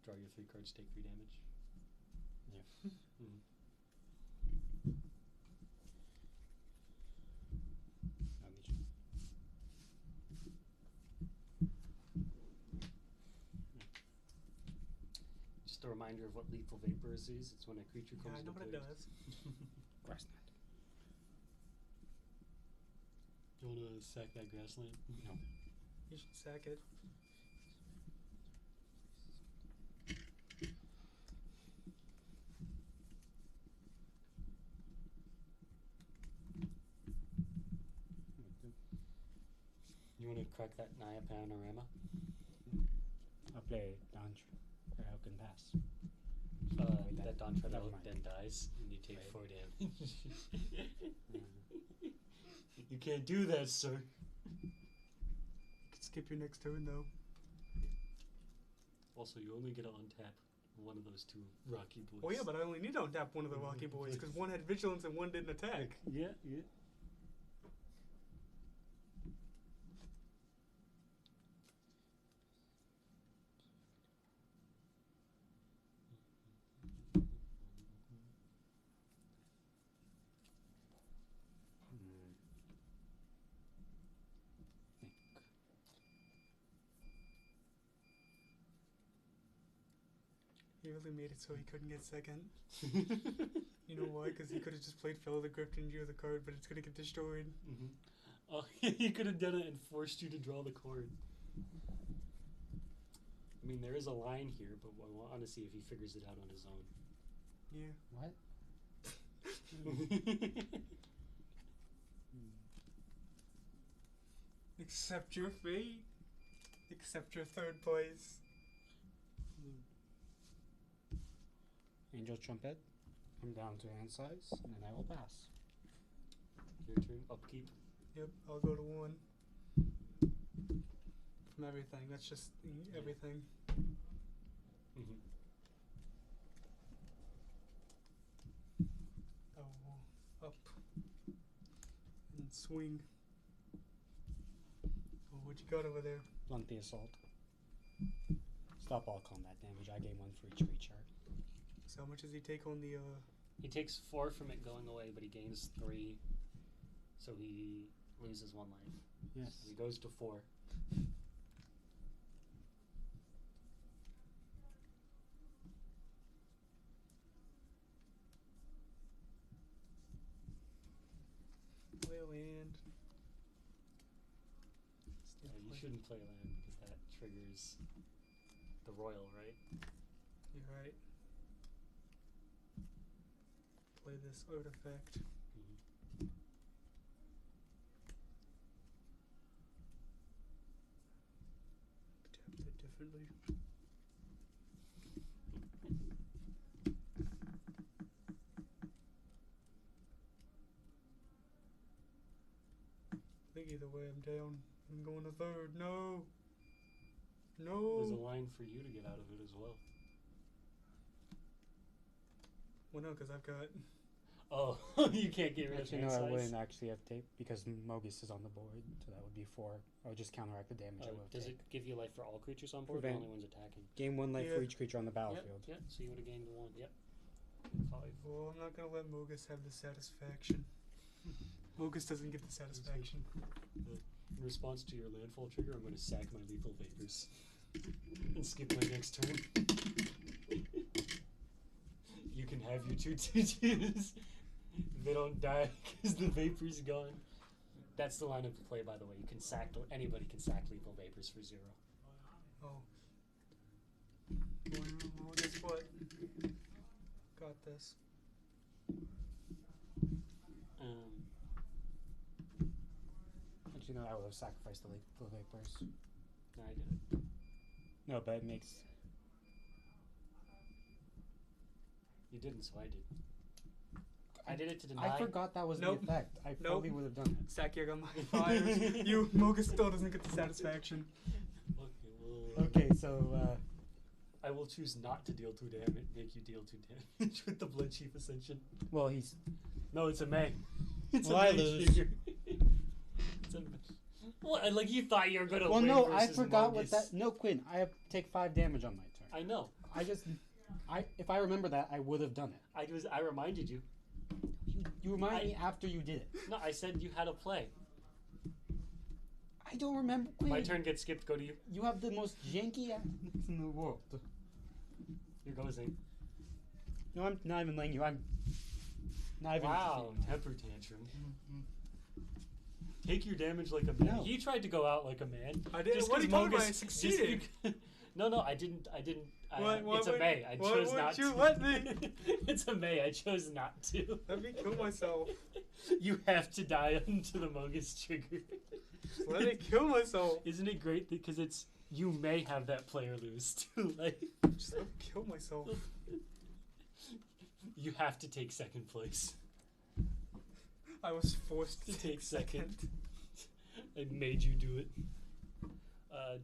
Draw your 3 cards, take 3 damage. Yeah. Mm-hmm. I'll meet you. Just a reminder of what Lethal Vapors is. It's when a creature Yeah, comes I know to what it play. does. Grassland. You want to sack that grassland? No. You should sack it. You want to crack that Naya Panorama? I'll play Donch. Or I can pass. Wait, That Dawn Tread never Oak mind. then dies, and you take Right. 4 damage. Uh, You can't do that, sir. You could skip your next turn though. Also, you only get to untap one of those 2 Rocky Boys. Oh yeah, but I only need to untap one of the Rocky Boys because one had vigilance and one didn't attack. Yeah, yeah. think. He really made it so he couldn't get second. You know why? Because he could have just played Fellow the Grift and drew the card, but it's gonna get destroyed. Mm-hmm. Oh, he could have done it and forced you to draw the card. I mean, there is a line here, but I want to see if he figures it out on his own. Yeah. What? Accept your fate. Accept your third place. Angel Trumpet. I'm down to hand size, and then I will pass. Your turn, upkeep. Yep, I'll go to 1. from everything. That's just everything. Mhm. Oh, up and swing. Oh, what you got over there? Blunt the assault. Stop all combat damage. I gain 1 for each creature. So how much does he take on the? He takes 4 from it going away, but he gains 3, so he loses 1 life. Yes. So he goes to 4. Play a land. You shouldn't play land because that triggers the royal, right? You're right. Play this artifact. Mm-hmm. Tap it differently. I think either way I'm down. I'm going to third. No. There's a No. line for you to get out of it as well. Well, no, because I've got. Oh, you can't get rid of Actually, hand no, I size? wouldn't actually have tape because Mogus is on the board, so that would be 4. I would just counteract the damage I would have Does taken. it give you life for all creatures on board or Prevent. only ones attacking? Gain 1 life Yeah. for each creature on the battlefield. Yep, so you would have gained 1. Yep. 5. Well, I'm not going to let Mogus have the satisfaction. Mogus doesn't get the satisfaction. In response to your landfall trigger, I'm going to sack my lethal vapors and skip my next turn. You can have your 2/2/2s. They don't die because the vapor's gone. That's the line of play, by the way. You can sack. Anybody can sack lethal vapors for 0. Oh. Well, guess what? Got this. Actually, no, I would have sacrificed the lethal vapors. No, I did it. No, but it makes. You didn't, so I did. I did it to deny. I forgot that was Nope. the effect. I Nope. probably would have done it. Sack on my fires. You, Mogus still doesn't get the satisfaction. Okay, well. Okay, so I will choose not to deal 2 damage. Make you deal 2 damage with the Blood Chief Ascension. well, he's No, it's a May. It's Well, a I May lose. figure. It's a what? Like you thought you were gonna well. win No, I versus forgot Mogus. what that. No, Quinn, I have to take 5 damage on my turn. I know. If I remember that, I would have done it. I reminded you. You reminded me after you did it. No, I said you had to play. I don't remember. Quinn, My turn gets skipped. Go to you. You have the most janky ass in the world. Here goes Zane. No, I'm not even letting you. I'm not even. Wow, temper tantrum. Take your damage like a man. No. He tried to go out like a man. I did. Just What are you 'cause talking about? I Mogus- succeeded. just no, I didn't. What It's a would- May. I why chose would not you to. let me? It's a May. I chose not to. Let me kill myself. You have to die onto the Mogus trigger. Let me kill myself. Isn't it great because it's you may have that player lose too? Like Just let me kill myself. you have to take 2nd place. I was forced To take second. I made you do it.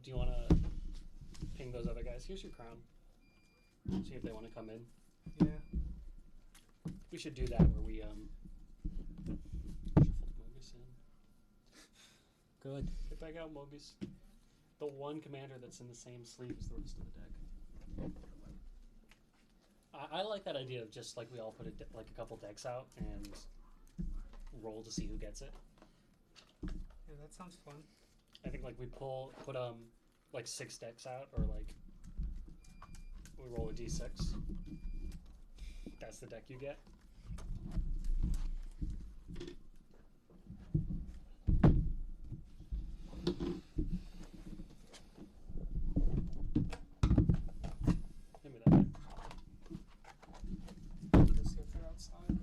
Do you want to ping those other guys? Here's your crown. See if they want to come in. Yeah. We should do that where we shuffle Mogus in. Good. Get back out, Mogus. The one commander that's in the same sleeve as the rest of the deck. I like that idea of just like we all put like a couple decks out and roll to see who gets it. Yeah, that sounds fun. I think like we put like 6 decks out or like we roll a d6. That's the deck you get. Give me that deck. Just if they're outside.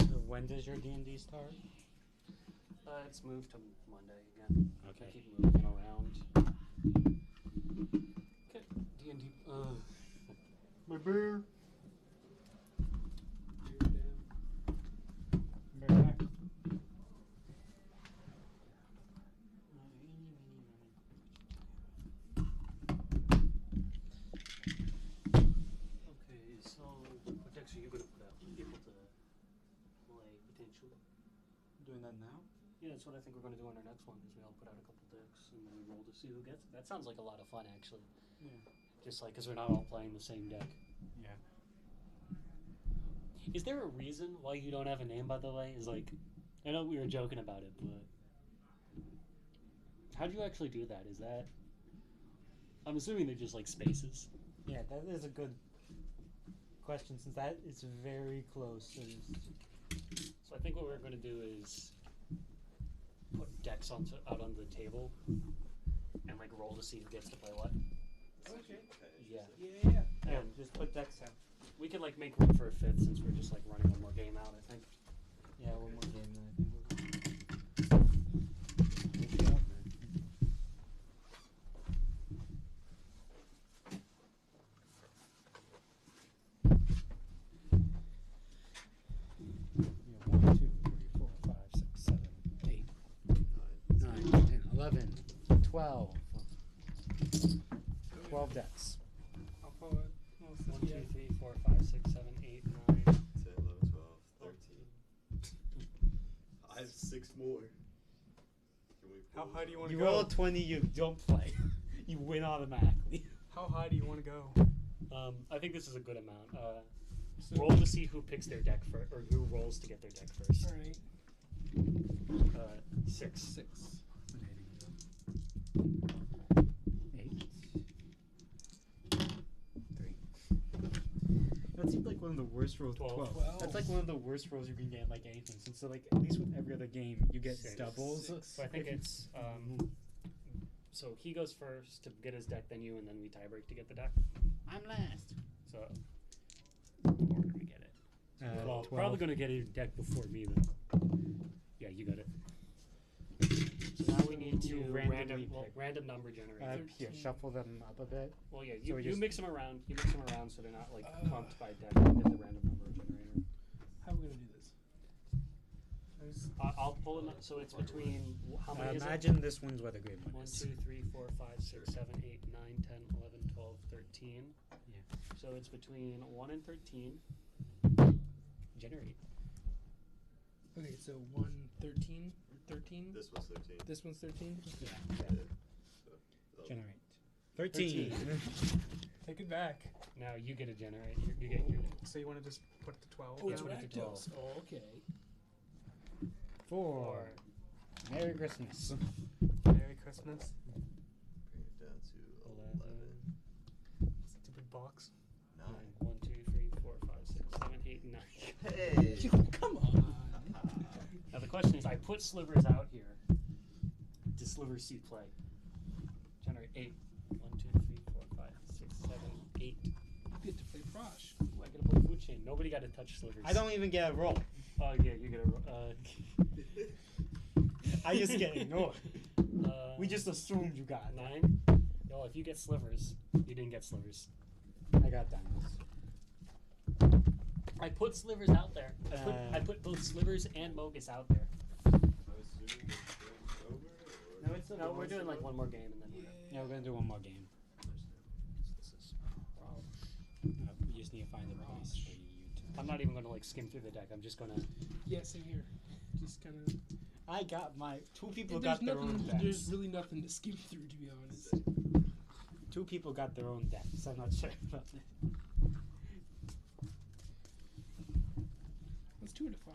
So when does your D&D start? It's moved to Monday again. Okay. I keep moving around. Okay, D&D. My bear. Very back. Potentially. Doing that now? Yeah, that's what I think we're going to do on our next one. Is we all put out a couple decks and then we roll to see who gets it. That sounds like a lot of fun, actually. Yeah. Just like because we're not all playing the same deck. Yeah. Is there a reason why you don't have a name, by the way? Is like, I know we were joking about it, but how do you actually do that? Is that? I'm assuming they're just like spaces. Yeah, that is a good question since that is very close. So I think what we're going to do is put decks out on the table and like roll to see who gets to play what. Okay. Yeah. Yeah. Yeah, just put decks out. We can like make room for a fifth since we're just like running one more game out, I think. Yeah, one more game then I think we'll go. Yeah, 1, 2, 3, 4, 5, 6, 7, 8, 9, 10, 11, 12. 12 decks. I'll pull it. We'll see. 1, 2, 3, 4, 5, 6, 7, 8, 9. 10, 11, 12, 13. I have 6 more. Can we How pull high do you want You to roll go? a 20, you don't play. You win automatically. How high do you want to go? I think this is a good amount. So, Roll to see who picks their deck first, or who rolls to get their deck first. All right. 6. 6. 8. 3. That seemed like one of the worst rolls. 12. 12. That's like one of the worst rolls you can get in like anything. Since like at least with every other game you get 6. doubles. 6. So I think it's so he goes first to get his deck, then you, and then we tie break to get the deck. I'm last. So what order we get it? Well, 12. probably gonna get his deck before me though. Yeah, you got it. So now we need to You randomly pick. random number generator. Here, shuffle them up a bit. Well, yeah, So you, we you just- mix them around. You mix them around so they're not like clumped by deck. You get the random number generator. How are we gonna do this? I'll pull them. So it's between how many is it? Imagine this one's where the grade 1, one is. 2, 3, 4, 5, 6, 7, 8, 9, 10, 11, 12, 13. Yeah. So it's between 1 and 13. Generate. Okay, so 1, 13, 13. This was 13. This one's 13. Yeah. Yeah. So, Generate. 13. Take it back. Now you get a generate. You get your. So you want to just put the 12? Oh, it's Yeah, Rakdos. Oh, okay. 4. Merry Christmas. Merry Christmas. bring it down to 11. Stupid box. 9. 1, 2, 3, 4, 5, 6, 7, 8, 9. Hey! Come on. Now the question is, I put slivers out here. Does slivers see play? Generate 8. 1, 2, 3, 4, 5, 6, 7, 8. You get to play Prosh. Ooh, I gotta play food chain. Nobody got to touch slivers. I don't even get a roll. Oh yeah, you get a. I just get ignored. We just assumed you got 9. Well, if you get slivers, you didn't get slivers. I got diamonds. I put slivers out there. I put both slivers and Mogus out there. I assume the game's over? Or No, it's No, we're doing like one more game and then we're. Yeah, we're gonna do one more game. This is. We just need to find the place for you to. I'm not even gonna like skim through the deck. I'm just gonna. Yeah, same here. Just kind of. I got my. 2 people There's got their own decks. There's really nothing to skim through, to be honest. 2 people got their own decks. I'm not sure about it. Let's 2 to 5.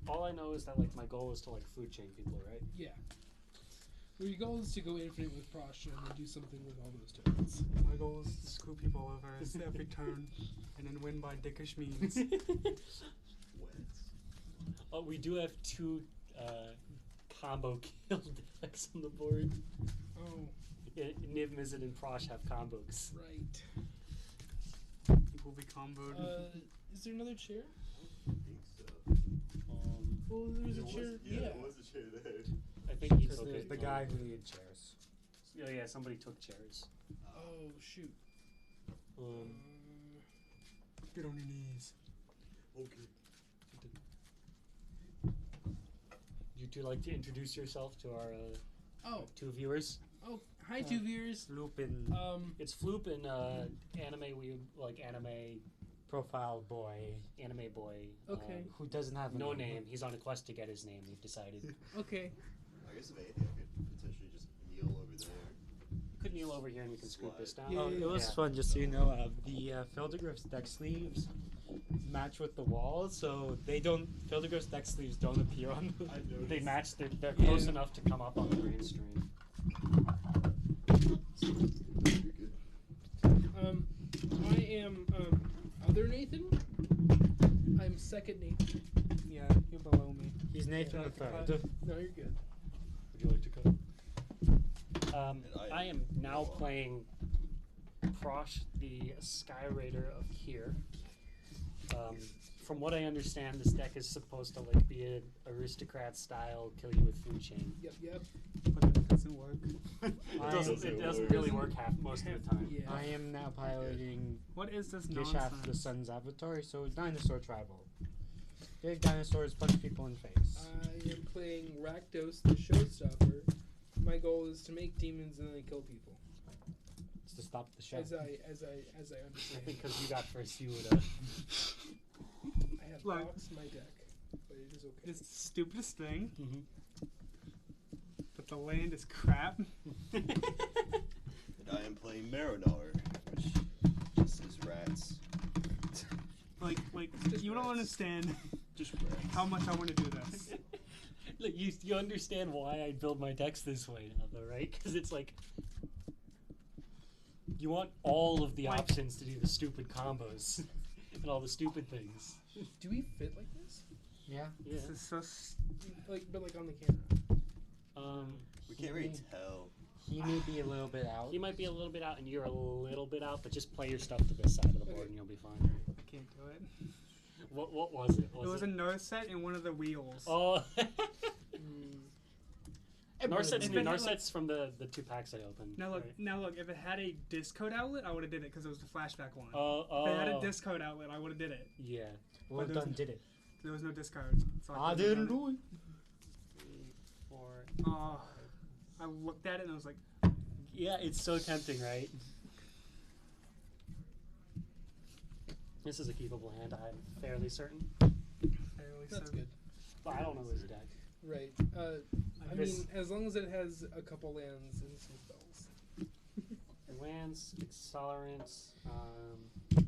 All I know is that like my goal is to like food chain people, right? Yeah. Well, your goal is to go infinite with Prosh and then do something with all those tokens. My goal is to screw people over every turn and then win by dickish means. Wet. Oh, we do have 2 combo kill decks on the board. Oh, Yeah, Niv, Mizzet, and Prosh have combos. right. Will be comboed. Is there another chair? I think so. Oh, there's a There chair. was, Yeah. there was a chair there. I think he Because took there's it. the guy who needed chairs. Yeah, yeah, somebody took chairs. Oh, shoot. Get on your knees. Okay. You two like to introduce yourself to our Oh, 2 viewers? oh, hi, 2 viewers. Lupin. It's Floop and anime profile boy Anime boy. Okay. who doesn't have a No name. He's on a quest to get his name. We've decided. Okay. I guess if anything, I could potentially just kneel over there. You could kneel over here and we can scoop this down. Yeah, Oh, it was fun, just so you know. The Fildigriff's deck sleeves match with the wall, so they don't. Fildigriff's deck sleeves don't appear on. I know. They match. They're Yeah. close enough to come up on the green stream. You're good. I am other Nathan. I'm second Nathan. Yeah, you're below me. He's Nathan Yeah, the okay. third. No, you're good. Would you like to come? I am now playing Prosh, the Sky Raider of here. From what I understand, this deck is supposed to like be an aristocrat style, kill you with food chain. Yep. But it doesn't work. It doesn't really work most of the time. Yeah. I am now piloting What is this Gishaft the nonsense? Sun's avatar, so dinosaur tribal. Big dinosaurs punch people in the face. I am playing Rakdos, the Showstopper. My goal is to make demons and then kill people. It's to stop the show. As I I understand. think because you got first, you would. I have Look. boxed my deck, but it is okay. It's the stupidest thing, Mhm. but the land is crap. And I am playing Marinar, which just is rats. Like Just you don't rats. understand Just rats. how much I want to do this. Look, you understand why I build my decks this way now, though, right? Because it's like you want all of the Like- options to do the stupid combos and all the stupid things. Do we fit like this? Yeah. Yeah. This is so. But like on the camera. We can't really tell. He may be a little bit out. He might be a little bit out, and you're a little bit out, but just play your stuff to this side of the board, Okay. and you'll be fine. I can't do it. What was it? It was a Narset in one of the wheels. Oh. Mm. Narset's If new. it had, Narset's from the 2 packs I opened. Now look, right? if it had a discode outlet, I would have did it because it was the flashback one. Oh, If it had a oh. discode outlet, I would have did it. Yeah. Well But there's- done, did it. There was no discode. So I couldn't have didn't done do it. 3, 4. it. Oh, I looked at it and I was like, Yeah, it's so tempting, right? This is a keepable hand, I'm fairly certain. fairly That's certain. good. But I don't know his deck. Right. I This- mean, as long as it has a couple lands and some spells. Lands, accelerants,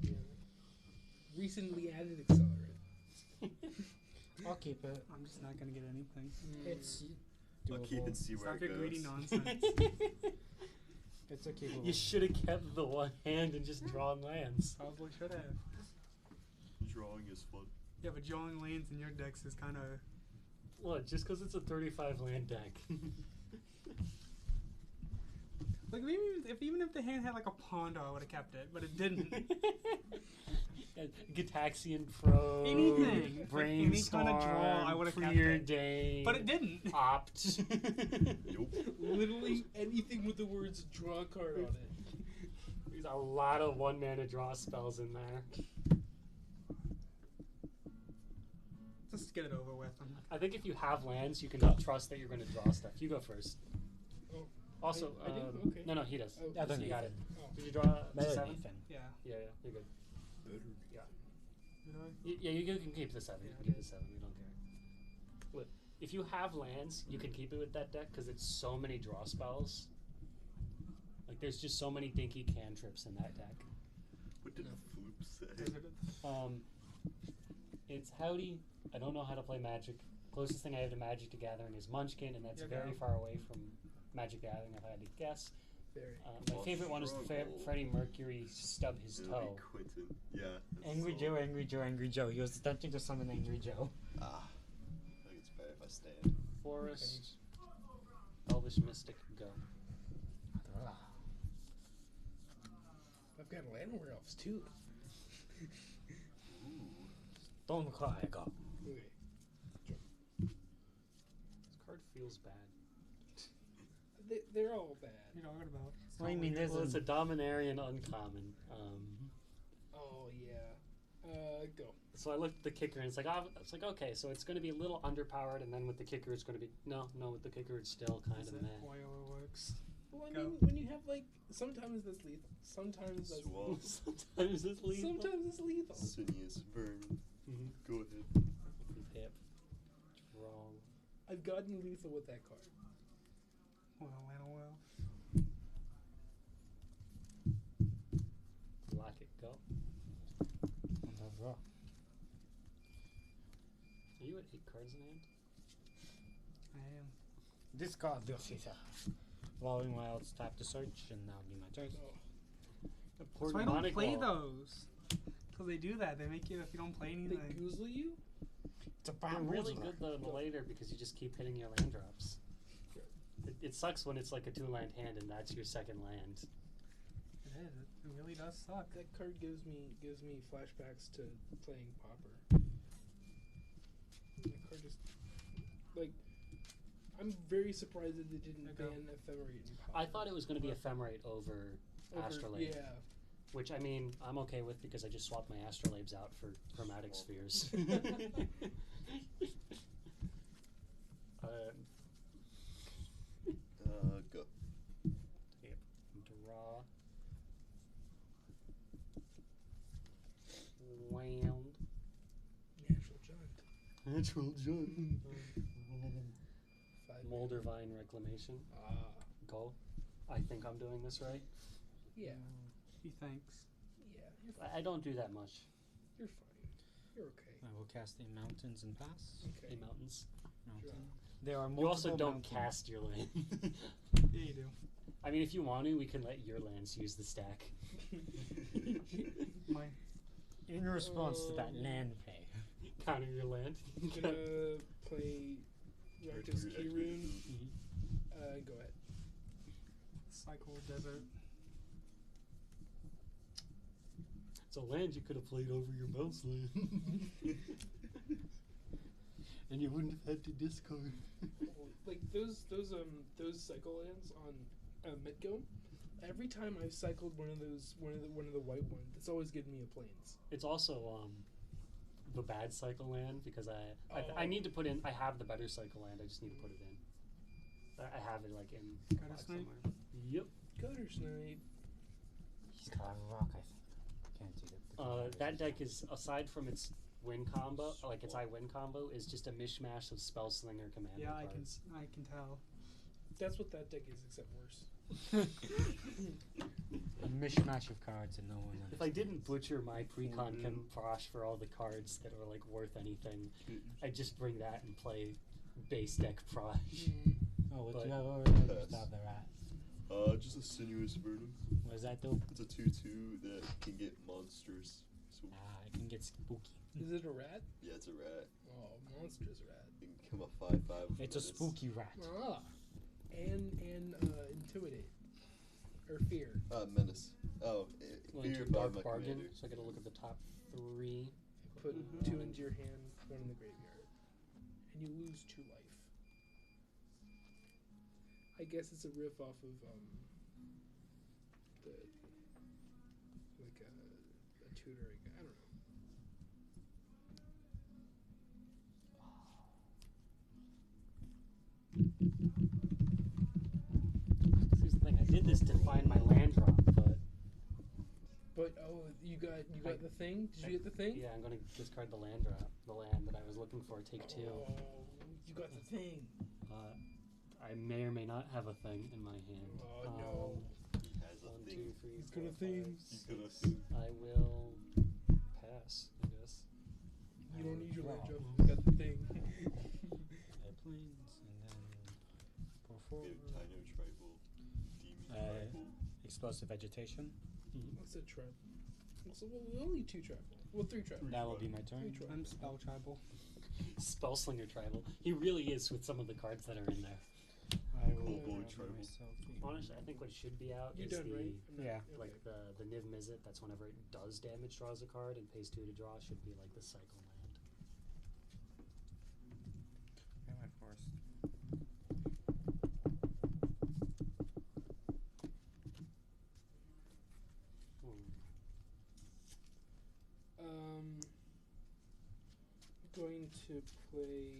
Yeah. Recently added accelerant. I'll keep it. I'm just not gonna get anything. It's I'll keep doable. and see where Stop it your greedy goes. nonsense. It's a keepable. You should have kept the one hand and just drawn lands. Probably should have. Drawing is fun. Yeah, but drawing lanes in your decks is kind of. What, just because it's a 35 land deck? Like even if the hand had like a Ponder, I would have kept it, but it didn't. Gataxian Pro, Anything. Like, Brainstorm, any kind of draw, I would've kept Clear it. Day, But it didn't. Opt. Nope. Literally anything with the words draw a card on it. There's a lot of 1-mana draw spells in there. Just get it over with. I think if you have lands, you can trust that you're going to draw stuff. You go first. Oh. Also, I do? Okay. no, he does. Oh, I don't You need got it. it. Oh. Did you draw to Better 7? Nathan. Yeah. Yeah, you're good. Yeah. Did I? Yeah, you can keep the 7. You Yeah, can I keep the did. 7. We don't care. Look, if you have lands, you can keep it with that deck because it's so many draw spells. Like, there's just so many dinky cantrips in that deck. What did the floop say? Does it- It's howdy. I don't know how to play Magic. Closest thing I have to Magic the Gathering is Munchkin, and that's Yeah, very go. far away from Magic the Gathering if I had to guess. Very. My favorite one is the Struggle. Freddie Mercury stub his Billy toe. Quinton. Yeah. that's Angry so- Joe, Angry Joe, Angry Joe. He was attempting to summon Angry Joe. Ah. I think it's better if I stand. Forest, Elvish Mystic, go. I've got land elves too. Ooh. Don't cry, go. Okay. This card feels bad. They're all bad. What are you talking about? It's What do you not mean, weird. there's Well, it's a Dominarian uncommon. Oh yeah. Go. So I looked at the kicker and it's like okay, so it's going to be a little underpowered, and then with the kicker it's going to be no, with the kicker it's still kind Is of that meh. why it works? Well, I Go. mean, when you have like sometimes that's lethal, sometimes that's Swamp. Sometimes it's lethal. sometimes it's lethal. Sinius burn. Mhm. Go ahead. Yep. Wrong. I've gotten lethal with that card. Well. Lock it, go. Draw. Are you at 8 cards in hand? I am. Discard your Caesar. Following wilds, tap to search, and now be my turn. That's why I don't play those. Because they do that. They make you, if you don't play They anything. goozle you. It's a They're bad really good though in the later because you just keep hitting your land drops. It sucks when it's like a 2-land hand and that's your second land. It is. It really does suck. That card gives me flashbacks to playing Pauper. That card just like I'm very surprised that they didn't Okay. ban Ephemerate in Pauper. I thought it was going to be Ephemerate over Astrolabe. Yeah. Which, I mean, I'm okay with because I just swapped my Astrolabes out for Chromatic Spheres. Go. Yep. Draw. Wound. Natural giant. Natural John. 5 Moldervine Reclamation. Go. I think I'm doing this right. Yeah. He thinks. Yeah. You're fine. I don't do that much. You're fine. You're okay. I will cast a mountains and pass. Okay. In mountains. Mountain. There are multiple You also don't mountains. cast your land. Yeah, you do. I mean, if you want to, we can let your lands use the stack. My. In response to that land play. Counter your land. I'm gonna play Rakdos Activate Kirun. the- Go ahead. Cycle Desert. It's a land you could have played over your mouse land. And you wouldn't have had to discard. Like those cycle lands on Midgome. Every time I've cycled one of the white ones, it's always given me a plains. It's also the bad cycle land because I need to put in. I have the better cycle land. I just need to put it in. I have it like in Gutter box Snipe? somewhere. Yep. Gutter Snipe. He's got a rock, I think. Can't do that. That deck is, aside from its win combo, like its I win combo, is just a mishmash of Spellslinger commander Yeah, cards. I can tell. That's what that deck is, except worse. A mishmash of cards and no one If I didn't understands. butcher my pre-con Prosh for all the cards that are like worth anything, I'd just bring that and play base deck Prosh. Oh, what but- do you have over there? Pass. Just have the rat. Just a sinuous burden. What does that do? It's a 2/2 that can get monsters. So It can get spooky. Is it a rat? yeah, it's a rat. Oh, monster's rat. It can become a 5/5. with It's a menace. spooky rat. Ah, and intimidate or fear. Menace. Oh, Going fear to by Dark my Bargain, commander. so I gotta look at the top 3. Put 2 into your hand, 1 in the graveyard, and you lose 2 life. I guess it's a riff off of the like a tutoring. I don't know. Here's the thing, I did this to find my land drop, but But you got the thing. Did you get the thing? yeah, I'm gonna discard the land drop, the land that I was looking for. Take 2. Oh, you got the thing. I may or may not have a thing in my hand. Oh no. He has a 1, thing. 2, 3, He's 4, got a thing. He's gonna. 6. I will pass, I guess. You don't need your land drop. You got the thing. Planes, and then pour We have forward. Dino Tribal, Demon Tribal. Explosive vegetation. What's a trap? So, well, only 2 tribal. Well, 3 tribal. That will be my 3 turn. tribal. I'm Spell Tribal. Spellslinger Tribal. He really is with some of the cards that are in there. I will Cool boy grab tribal. myself a- Honestly, I think what should be out You're is done, the right? I'm not- yeah, okay. like the Niv Mizzet. That's whenever it does damage, draws a card, and pays 2 to draw. Should be like the cycle land. Get my forest. Going to play.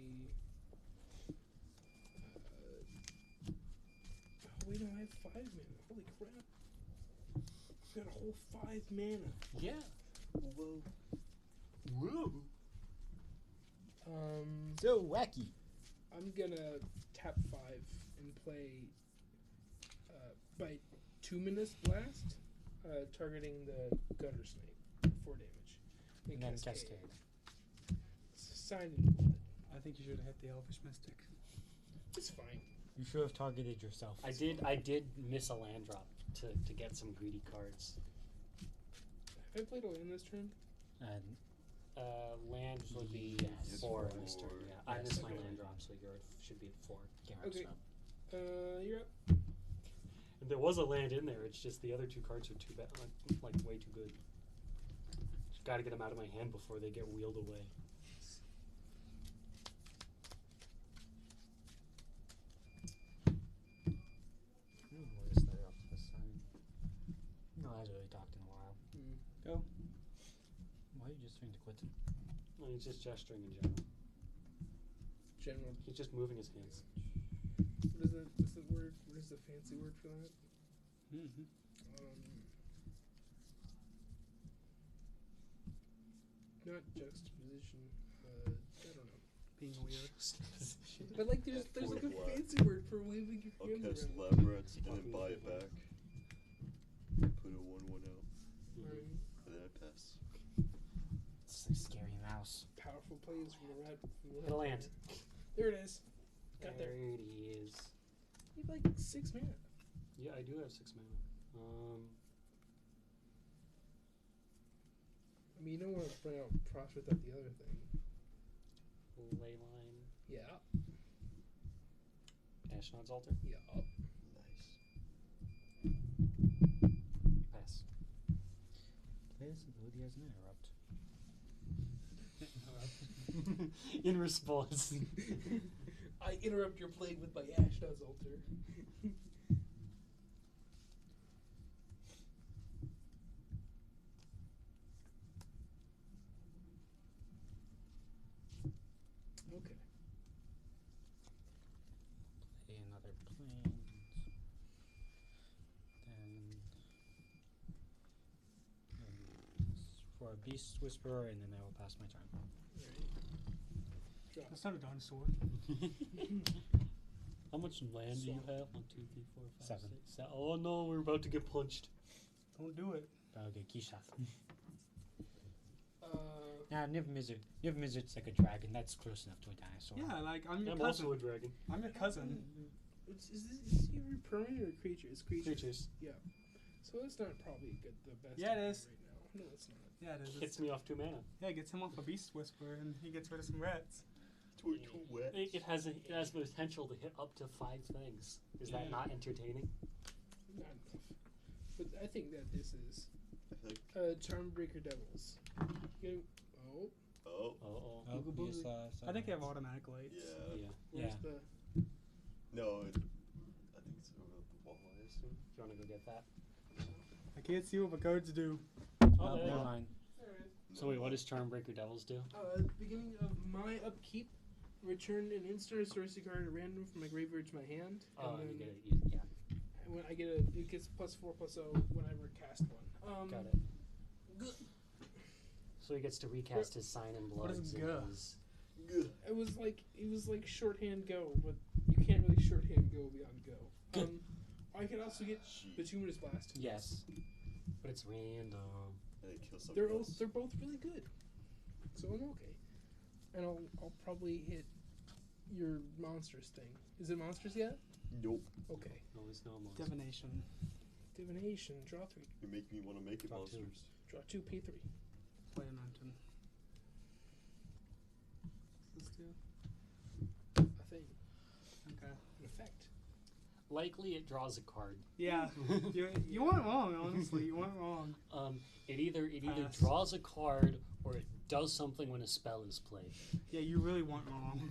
Wait, wait, no, I have 5 mana. Holy crap. I've got a whole 5 mana. Yeah. Whoa. Whoa. So wacky. I'm gonna tap 5 and play by 2 minutes blast, targeting the gutter snake for 4 damage. And then cascade. Sign in blood. I think you should have hit the Elvish Mystic. It's fine. You should have targeted yourself. I did miss a land drop to get some greedy cards. Have I played a land this turn? And Land would be Yes. 4 this turn. Four. Yeah, I Yes. missed my Okay. land drop, so yours should be at 4. Okay. You're up. And there was a land in there. It's just the other 2 cards are too bad, like way too good. Just got to get them out of my hand before they get wheeled away. What is there up this side? No, I haven't really talked in a while. Go. Why are you just trying to quit? No, he's just gesturing in general. General. He's just moving his hands. What's the word? What is the fancy word for that? Mm-hmm. Not juxtaposition. I don't know. Being weird. But like, there's like a Forward blast. fancy word for waving your I'll hands cast around. Labyrinth and then buy it back. Put a 1/1 out. Right. And then I pass. It's a scary mouse. Powerful plays from the red. Hit a land. There it is. Got there. There it is. You have like 6 mana. Yeah, I do have 6 mana. I mean, you don't want to bring out Prosh without the other thing. Leyline. Yeah. Ashnod's Altar. Yeah. Nice. Pass. Play this ability as an interrupt. In response. I interrupt your play with my Ashnod's Altar. Okay. Play another planes. Then for a Beast Whisperer, and then I will pass my turn. Alright. Drop. That's not a dinosaur. How much land do you have? 1, 2, 3, 4, 5, 7. 6, 7. Oh no, we're about to get punched. Don't do it. Okay, Kishath. Uh, Niv Mizzet's like a dragon. That's close enough to a dinosaur. Yeah, like I'm your I'm cousin. also a dragon. I'm your cousin. is he a permanent or a creature? It's creature. Creatures. Yeah. So it's not probably the best. Yeah, it idea is. right now. No, it's not. Yeah, it is. Hits me off 2 mana. Yeah, gets him off a Beast Whisperer and he gets rid of some rats. Too wet. It has the potential to hit up to 5 things. Is that Yeah. not entertaining? Not enough. But I think that this is I think. Charmbreaker Devils. You, oh, Oh. Oh. Oh, Booga you booga. saw I think they have automatic lights. Yeah. Yeah. where's Yeah. the? No, I think it's over the wall, I assume. Do you want to go get that? I can't see what my cards do. Oh, there you never go. mind. There it is. So wait, what does Charmbreaker Devils do? Beginning of my upkeep, return an instant or sorcery card at random from my graveyard to my hand. Oh, and you then get it. Yeah. when I get it gets +4/+0 whenever I cast one. Got it. Good. So he gets to recast his Sign in What Blood. is G? Good. It was like shorthand go, but you can't really shorthand go beyond go. I could also get Bituminous Blast. Yes. But it's random. And they kill something They're else. they're both really good, so I'm okay. And I'll probably hit your monsters thing. Is it monsters yet? Nope. Okay. No, there's no monster. Divination. Divination. Draw 3. You make me want to make it Draw 2. monsters. Draw 2. Pay 3. Play a mountain. Let's do. A thing. Okay. An effect. Likely it draws a card. Yeah. you weren't wrong, honestly. You weren't wrong. It either Pass. draws a card or it does something when a spell is played. Yeah, you really weren't wrong.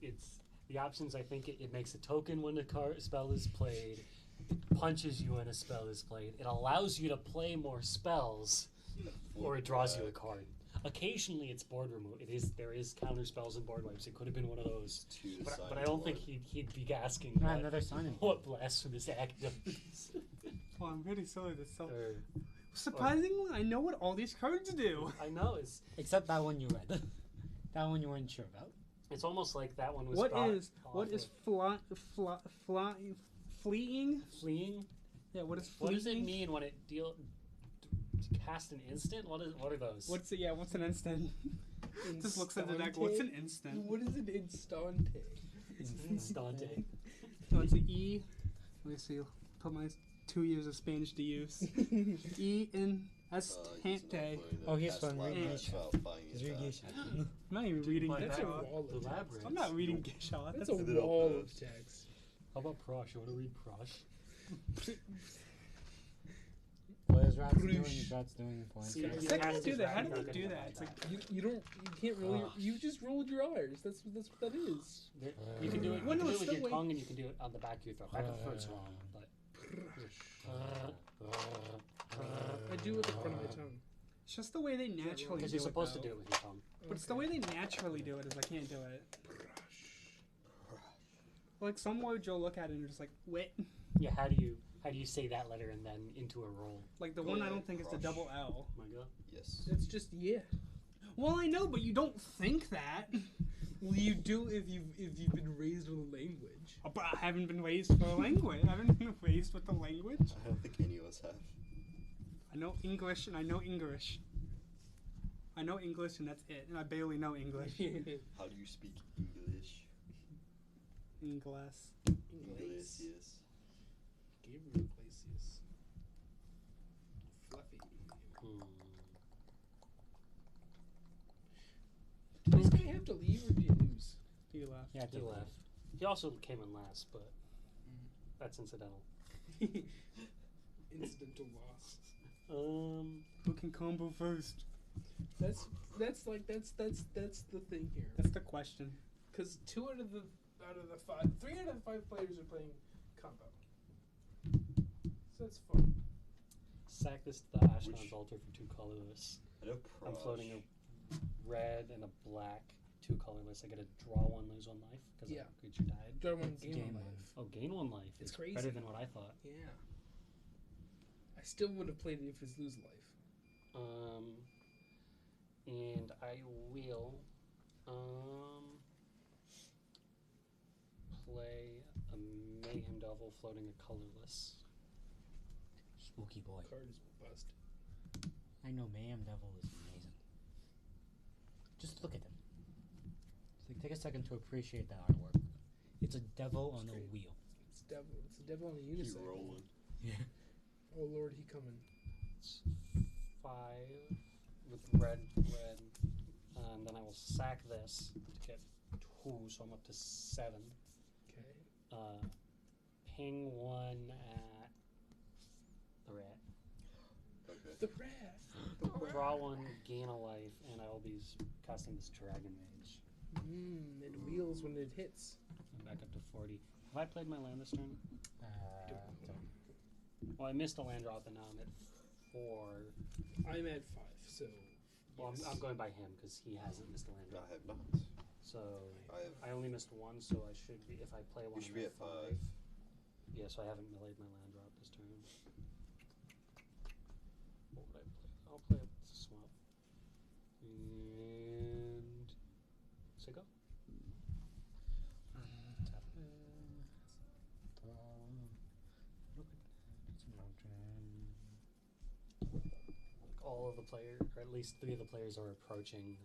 It's the options. I think it makes a token when a spell is played. It punches you when a spell is played. It allows you to play more spells, or it draws you a card. Occasionally, it's board remove. There is counter spells and board wipes. It could have been one of those, To the but side I of don't the think board. he'd be asking Ah, what, another sign-in. what blasphemous act does. Well, I'm pretty silly to sell. Or- Surprisingly, I know what all these cards do. I know Except that one you read. That one you weren't sure about. it's almost like that one was. What brought is off fleeing? of fleeing? Yeah, what is What fleeing? does it mean when it cast an instant? What are those? What's an instant? Just looks at the deck. Instante? What's an instant? What is an instante? It's instante. So it's an E. Let me see. Put my 2 years of Spanish to use. E in He's not estante. playing Oh, the he's cast from lab reading match Geisha. without buying He's it reading back. Geisha. I'm not even reading. Like That's that, a wall the of text. labyrinth. I'm not reading Geisha. That's a Fill it up, wall man. of text. How about Prosh? You want to read Prosh? What is Rat's doing? Bruce. Rat's doing for See, him. you How cast do they do his that? rat, How you're do not they gonna do get that? it It's back. like You can't roll your. Ugh. You just rolled your R's. That's what that is. You can do it. Well, You no, can do it it's with the your way- tongue, and you can do it on the back of your throat. Back of the throat's wrong, but. I do it with the front of my tongue. It's just the way they naturally Because do you're supposed to it. do it with your tongue. But it's the way they naturally do it is I can't do it. Like some words you'll look at it and you're just like, wait. Yeah. How do you say that letter and then into a roll? Like the Go one I ahead, don't think is the crush. double L. Oh my God. Yes. It's just yeah. Well, I know, but you don't think that. Well, you do if you've been raised with a language. Oh, but I haven't been raised for a language. I haven't been raised with the language. I don't think any of us have. I know English and I know English. I know English and that's it. And I barely know English. How do you speak English? English. English, yes. Gabriel Iglesias. Fluffy. Hmm. Did this guy have to leave or did he lose? He left. Yeah, He left. He also came in last, but that's incidental. Incidental loss. Who can combo first? That's the thing here. That's the question. Because 3 out of the 5 players are playing combo. So that's fun. Sack this to the Ashnod's Which- altar for 2 colorless. I know I'm Prosh. floating a red and a black, 2 colorless. I get to draw 1, lose 1 life because Yeah. a creature died. Draw one It's game game on one. life. Oh, gain 1 life. It's It's crazy. better than what I thought. Yeah. I still would have played it if it's lose life. And I will play a Mayhem Devil floating a colorless. Spooky boy. Card is bust. I know Mayhem Devil is amazing. Just look at him. Just like, take a second to appreciate that artwork. It's a devil on a great. wheel. It's the devil on a Keep unicycle. rolling. Yeah. Oh Lord, he coming. It's 5 with red, and then I will sack this to get 2, so I'm up to 7. Okay. Ping 1 at the rat. Okay. The rat. Draw 1, gain a life, and I will be casting this Dragon Mage. It wheels when it hits. I'm back up to 40. Have I played my land this turn? Don't. Well, I missed a land drop, and now I'm at 4. I'm at 5, so. Well, yes. I'm going by him because he hasn't missed a land I drop. have not. So I have. I only missed 1, so I should be. If I play 1, You should be at 5. Yeah, so I haven't played my land drop this turn. What would I play? I'll play a swamp. And Sicko? Like all of the players, or at least 3 of the players are approaching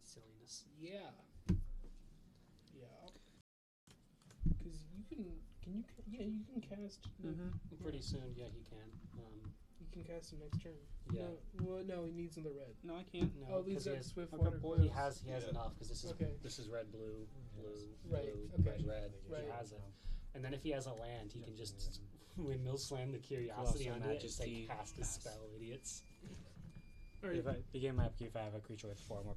silliness. Yeah. Yeah. Because you can cast. Pretty soon, yeah, he can. You can cast him next turn. Yeah. No, he needs another red. No, I can't. No, Oh, he's 'cause he got has, Swift I've got Water. boils. he has Yeah. enough because Okay. this is red, blue, Right, blue, okay. red. Right. He has it, and then if he has a land, he can just windmill slam the curiosity Also onto it and say Majesty cast a pass. spell, idiots. Alright. If I begin my upkeep, if I have a creature with 4 more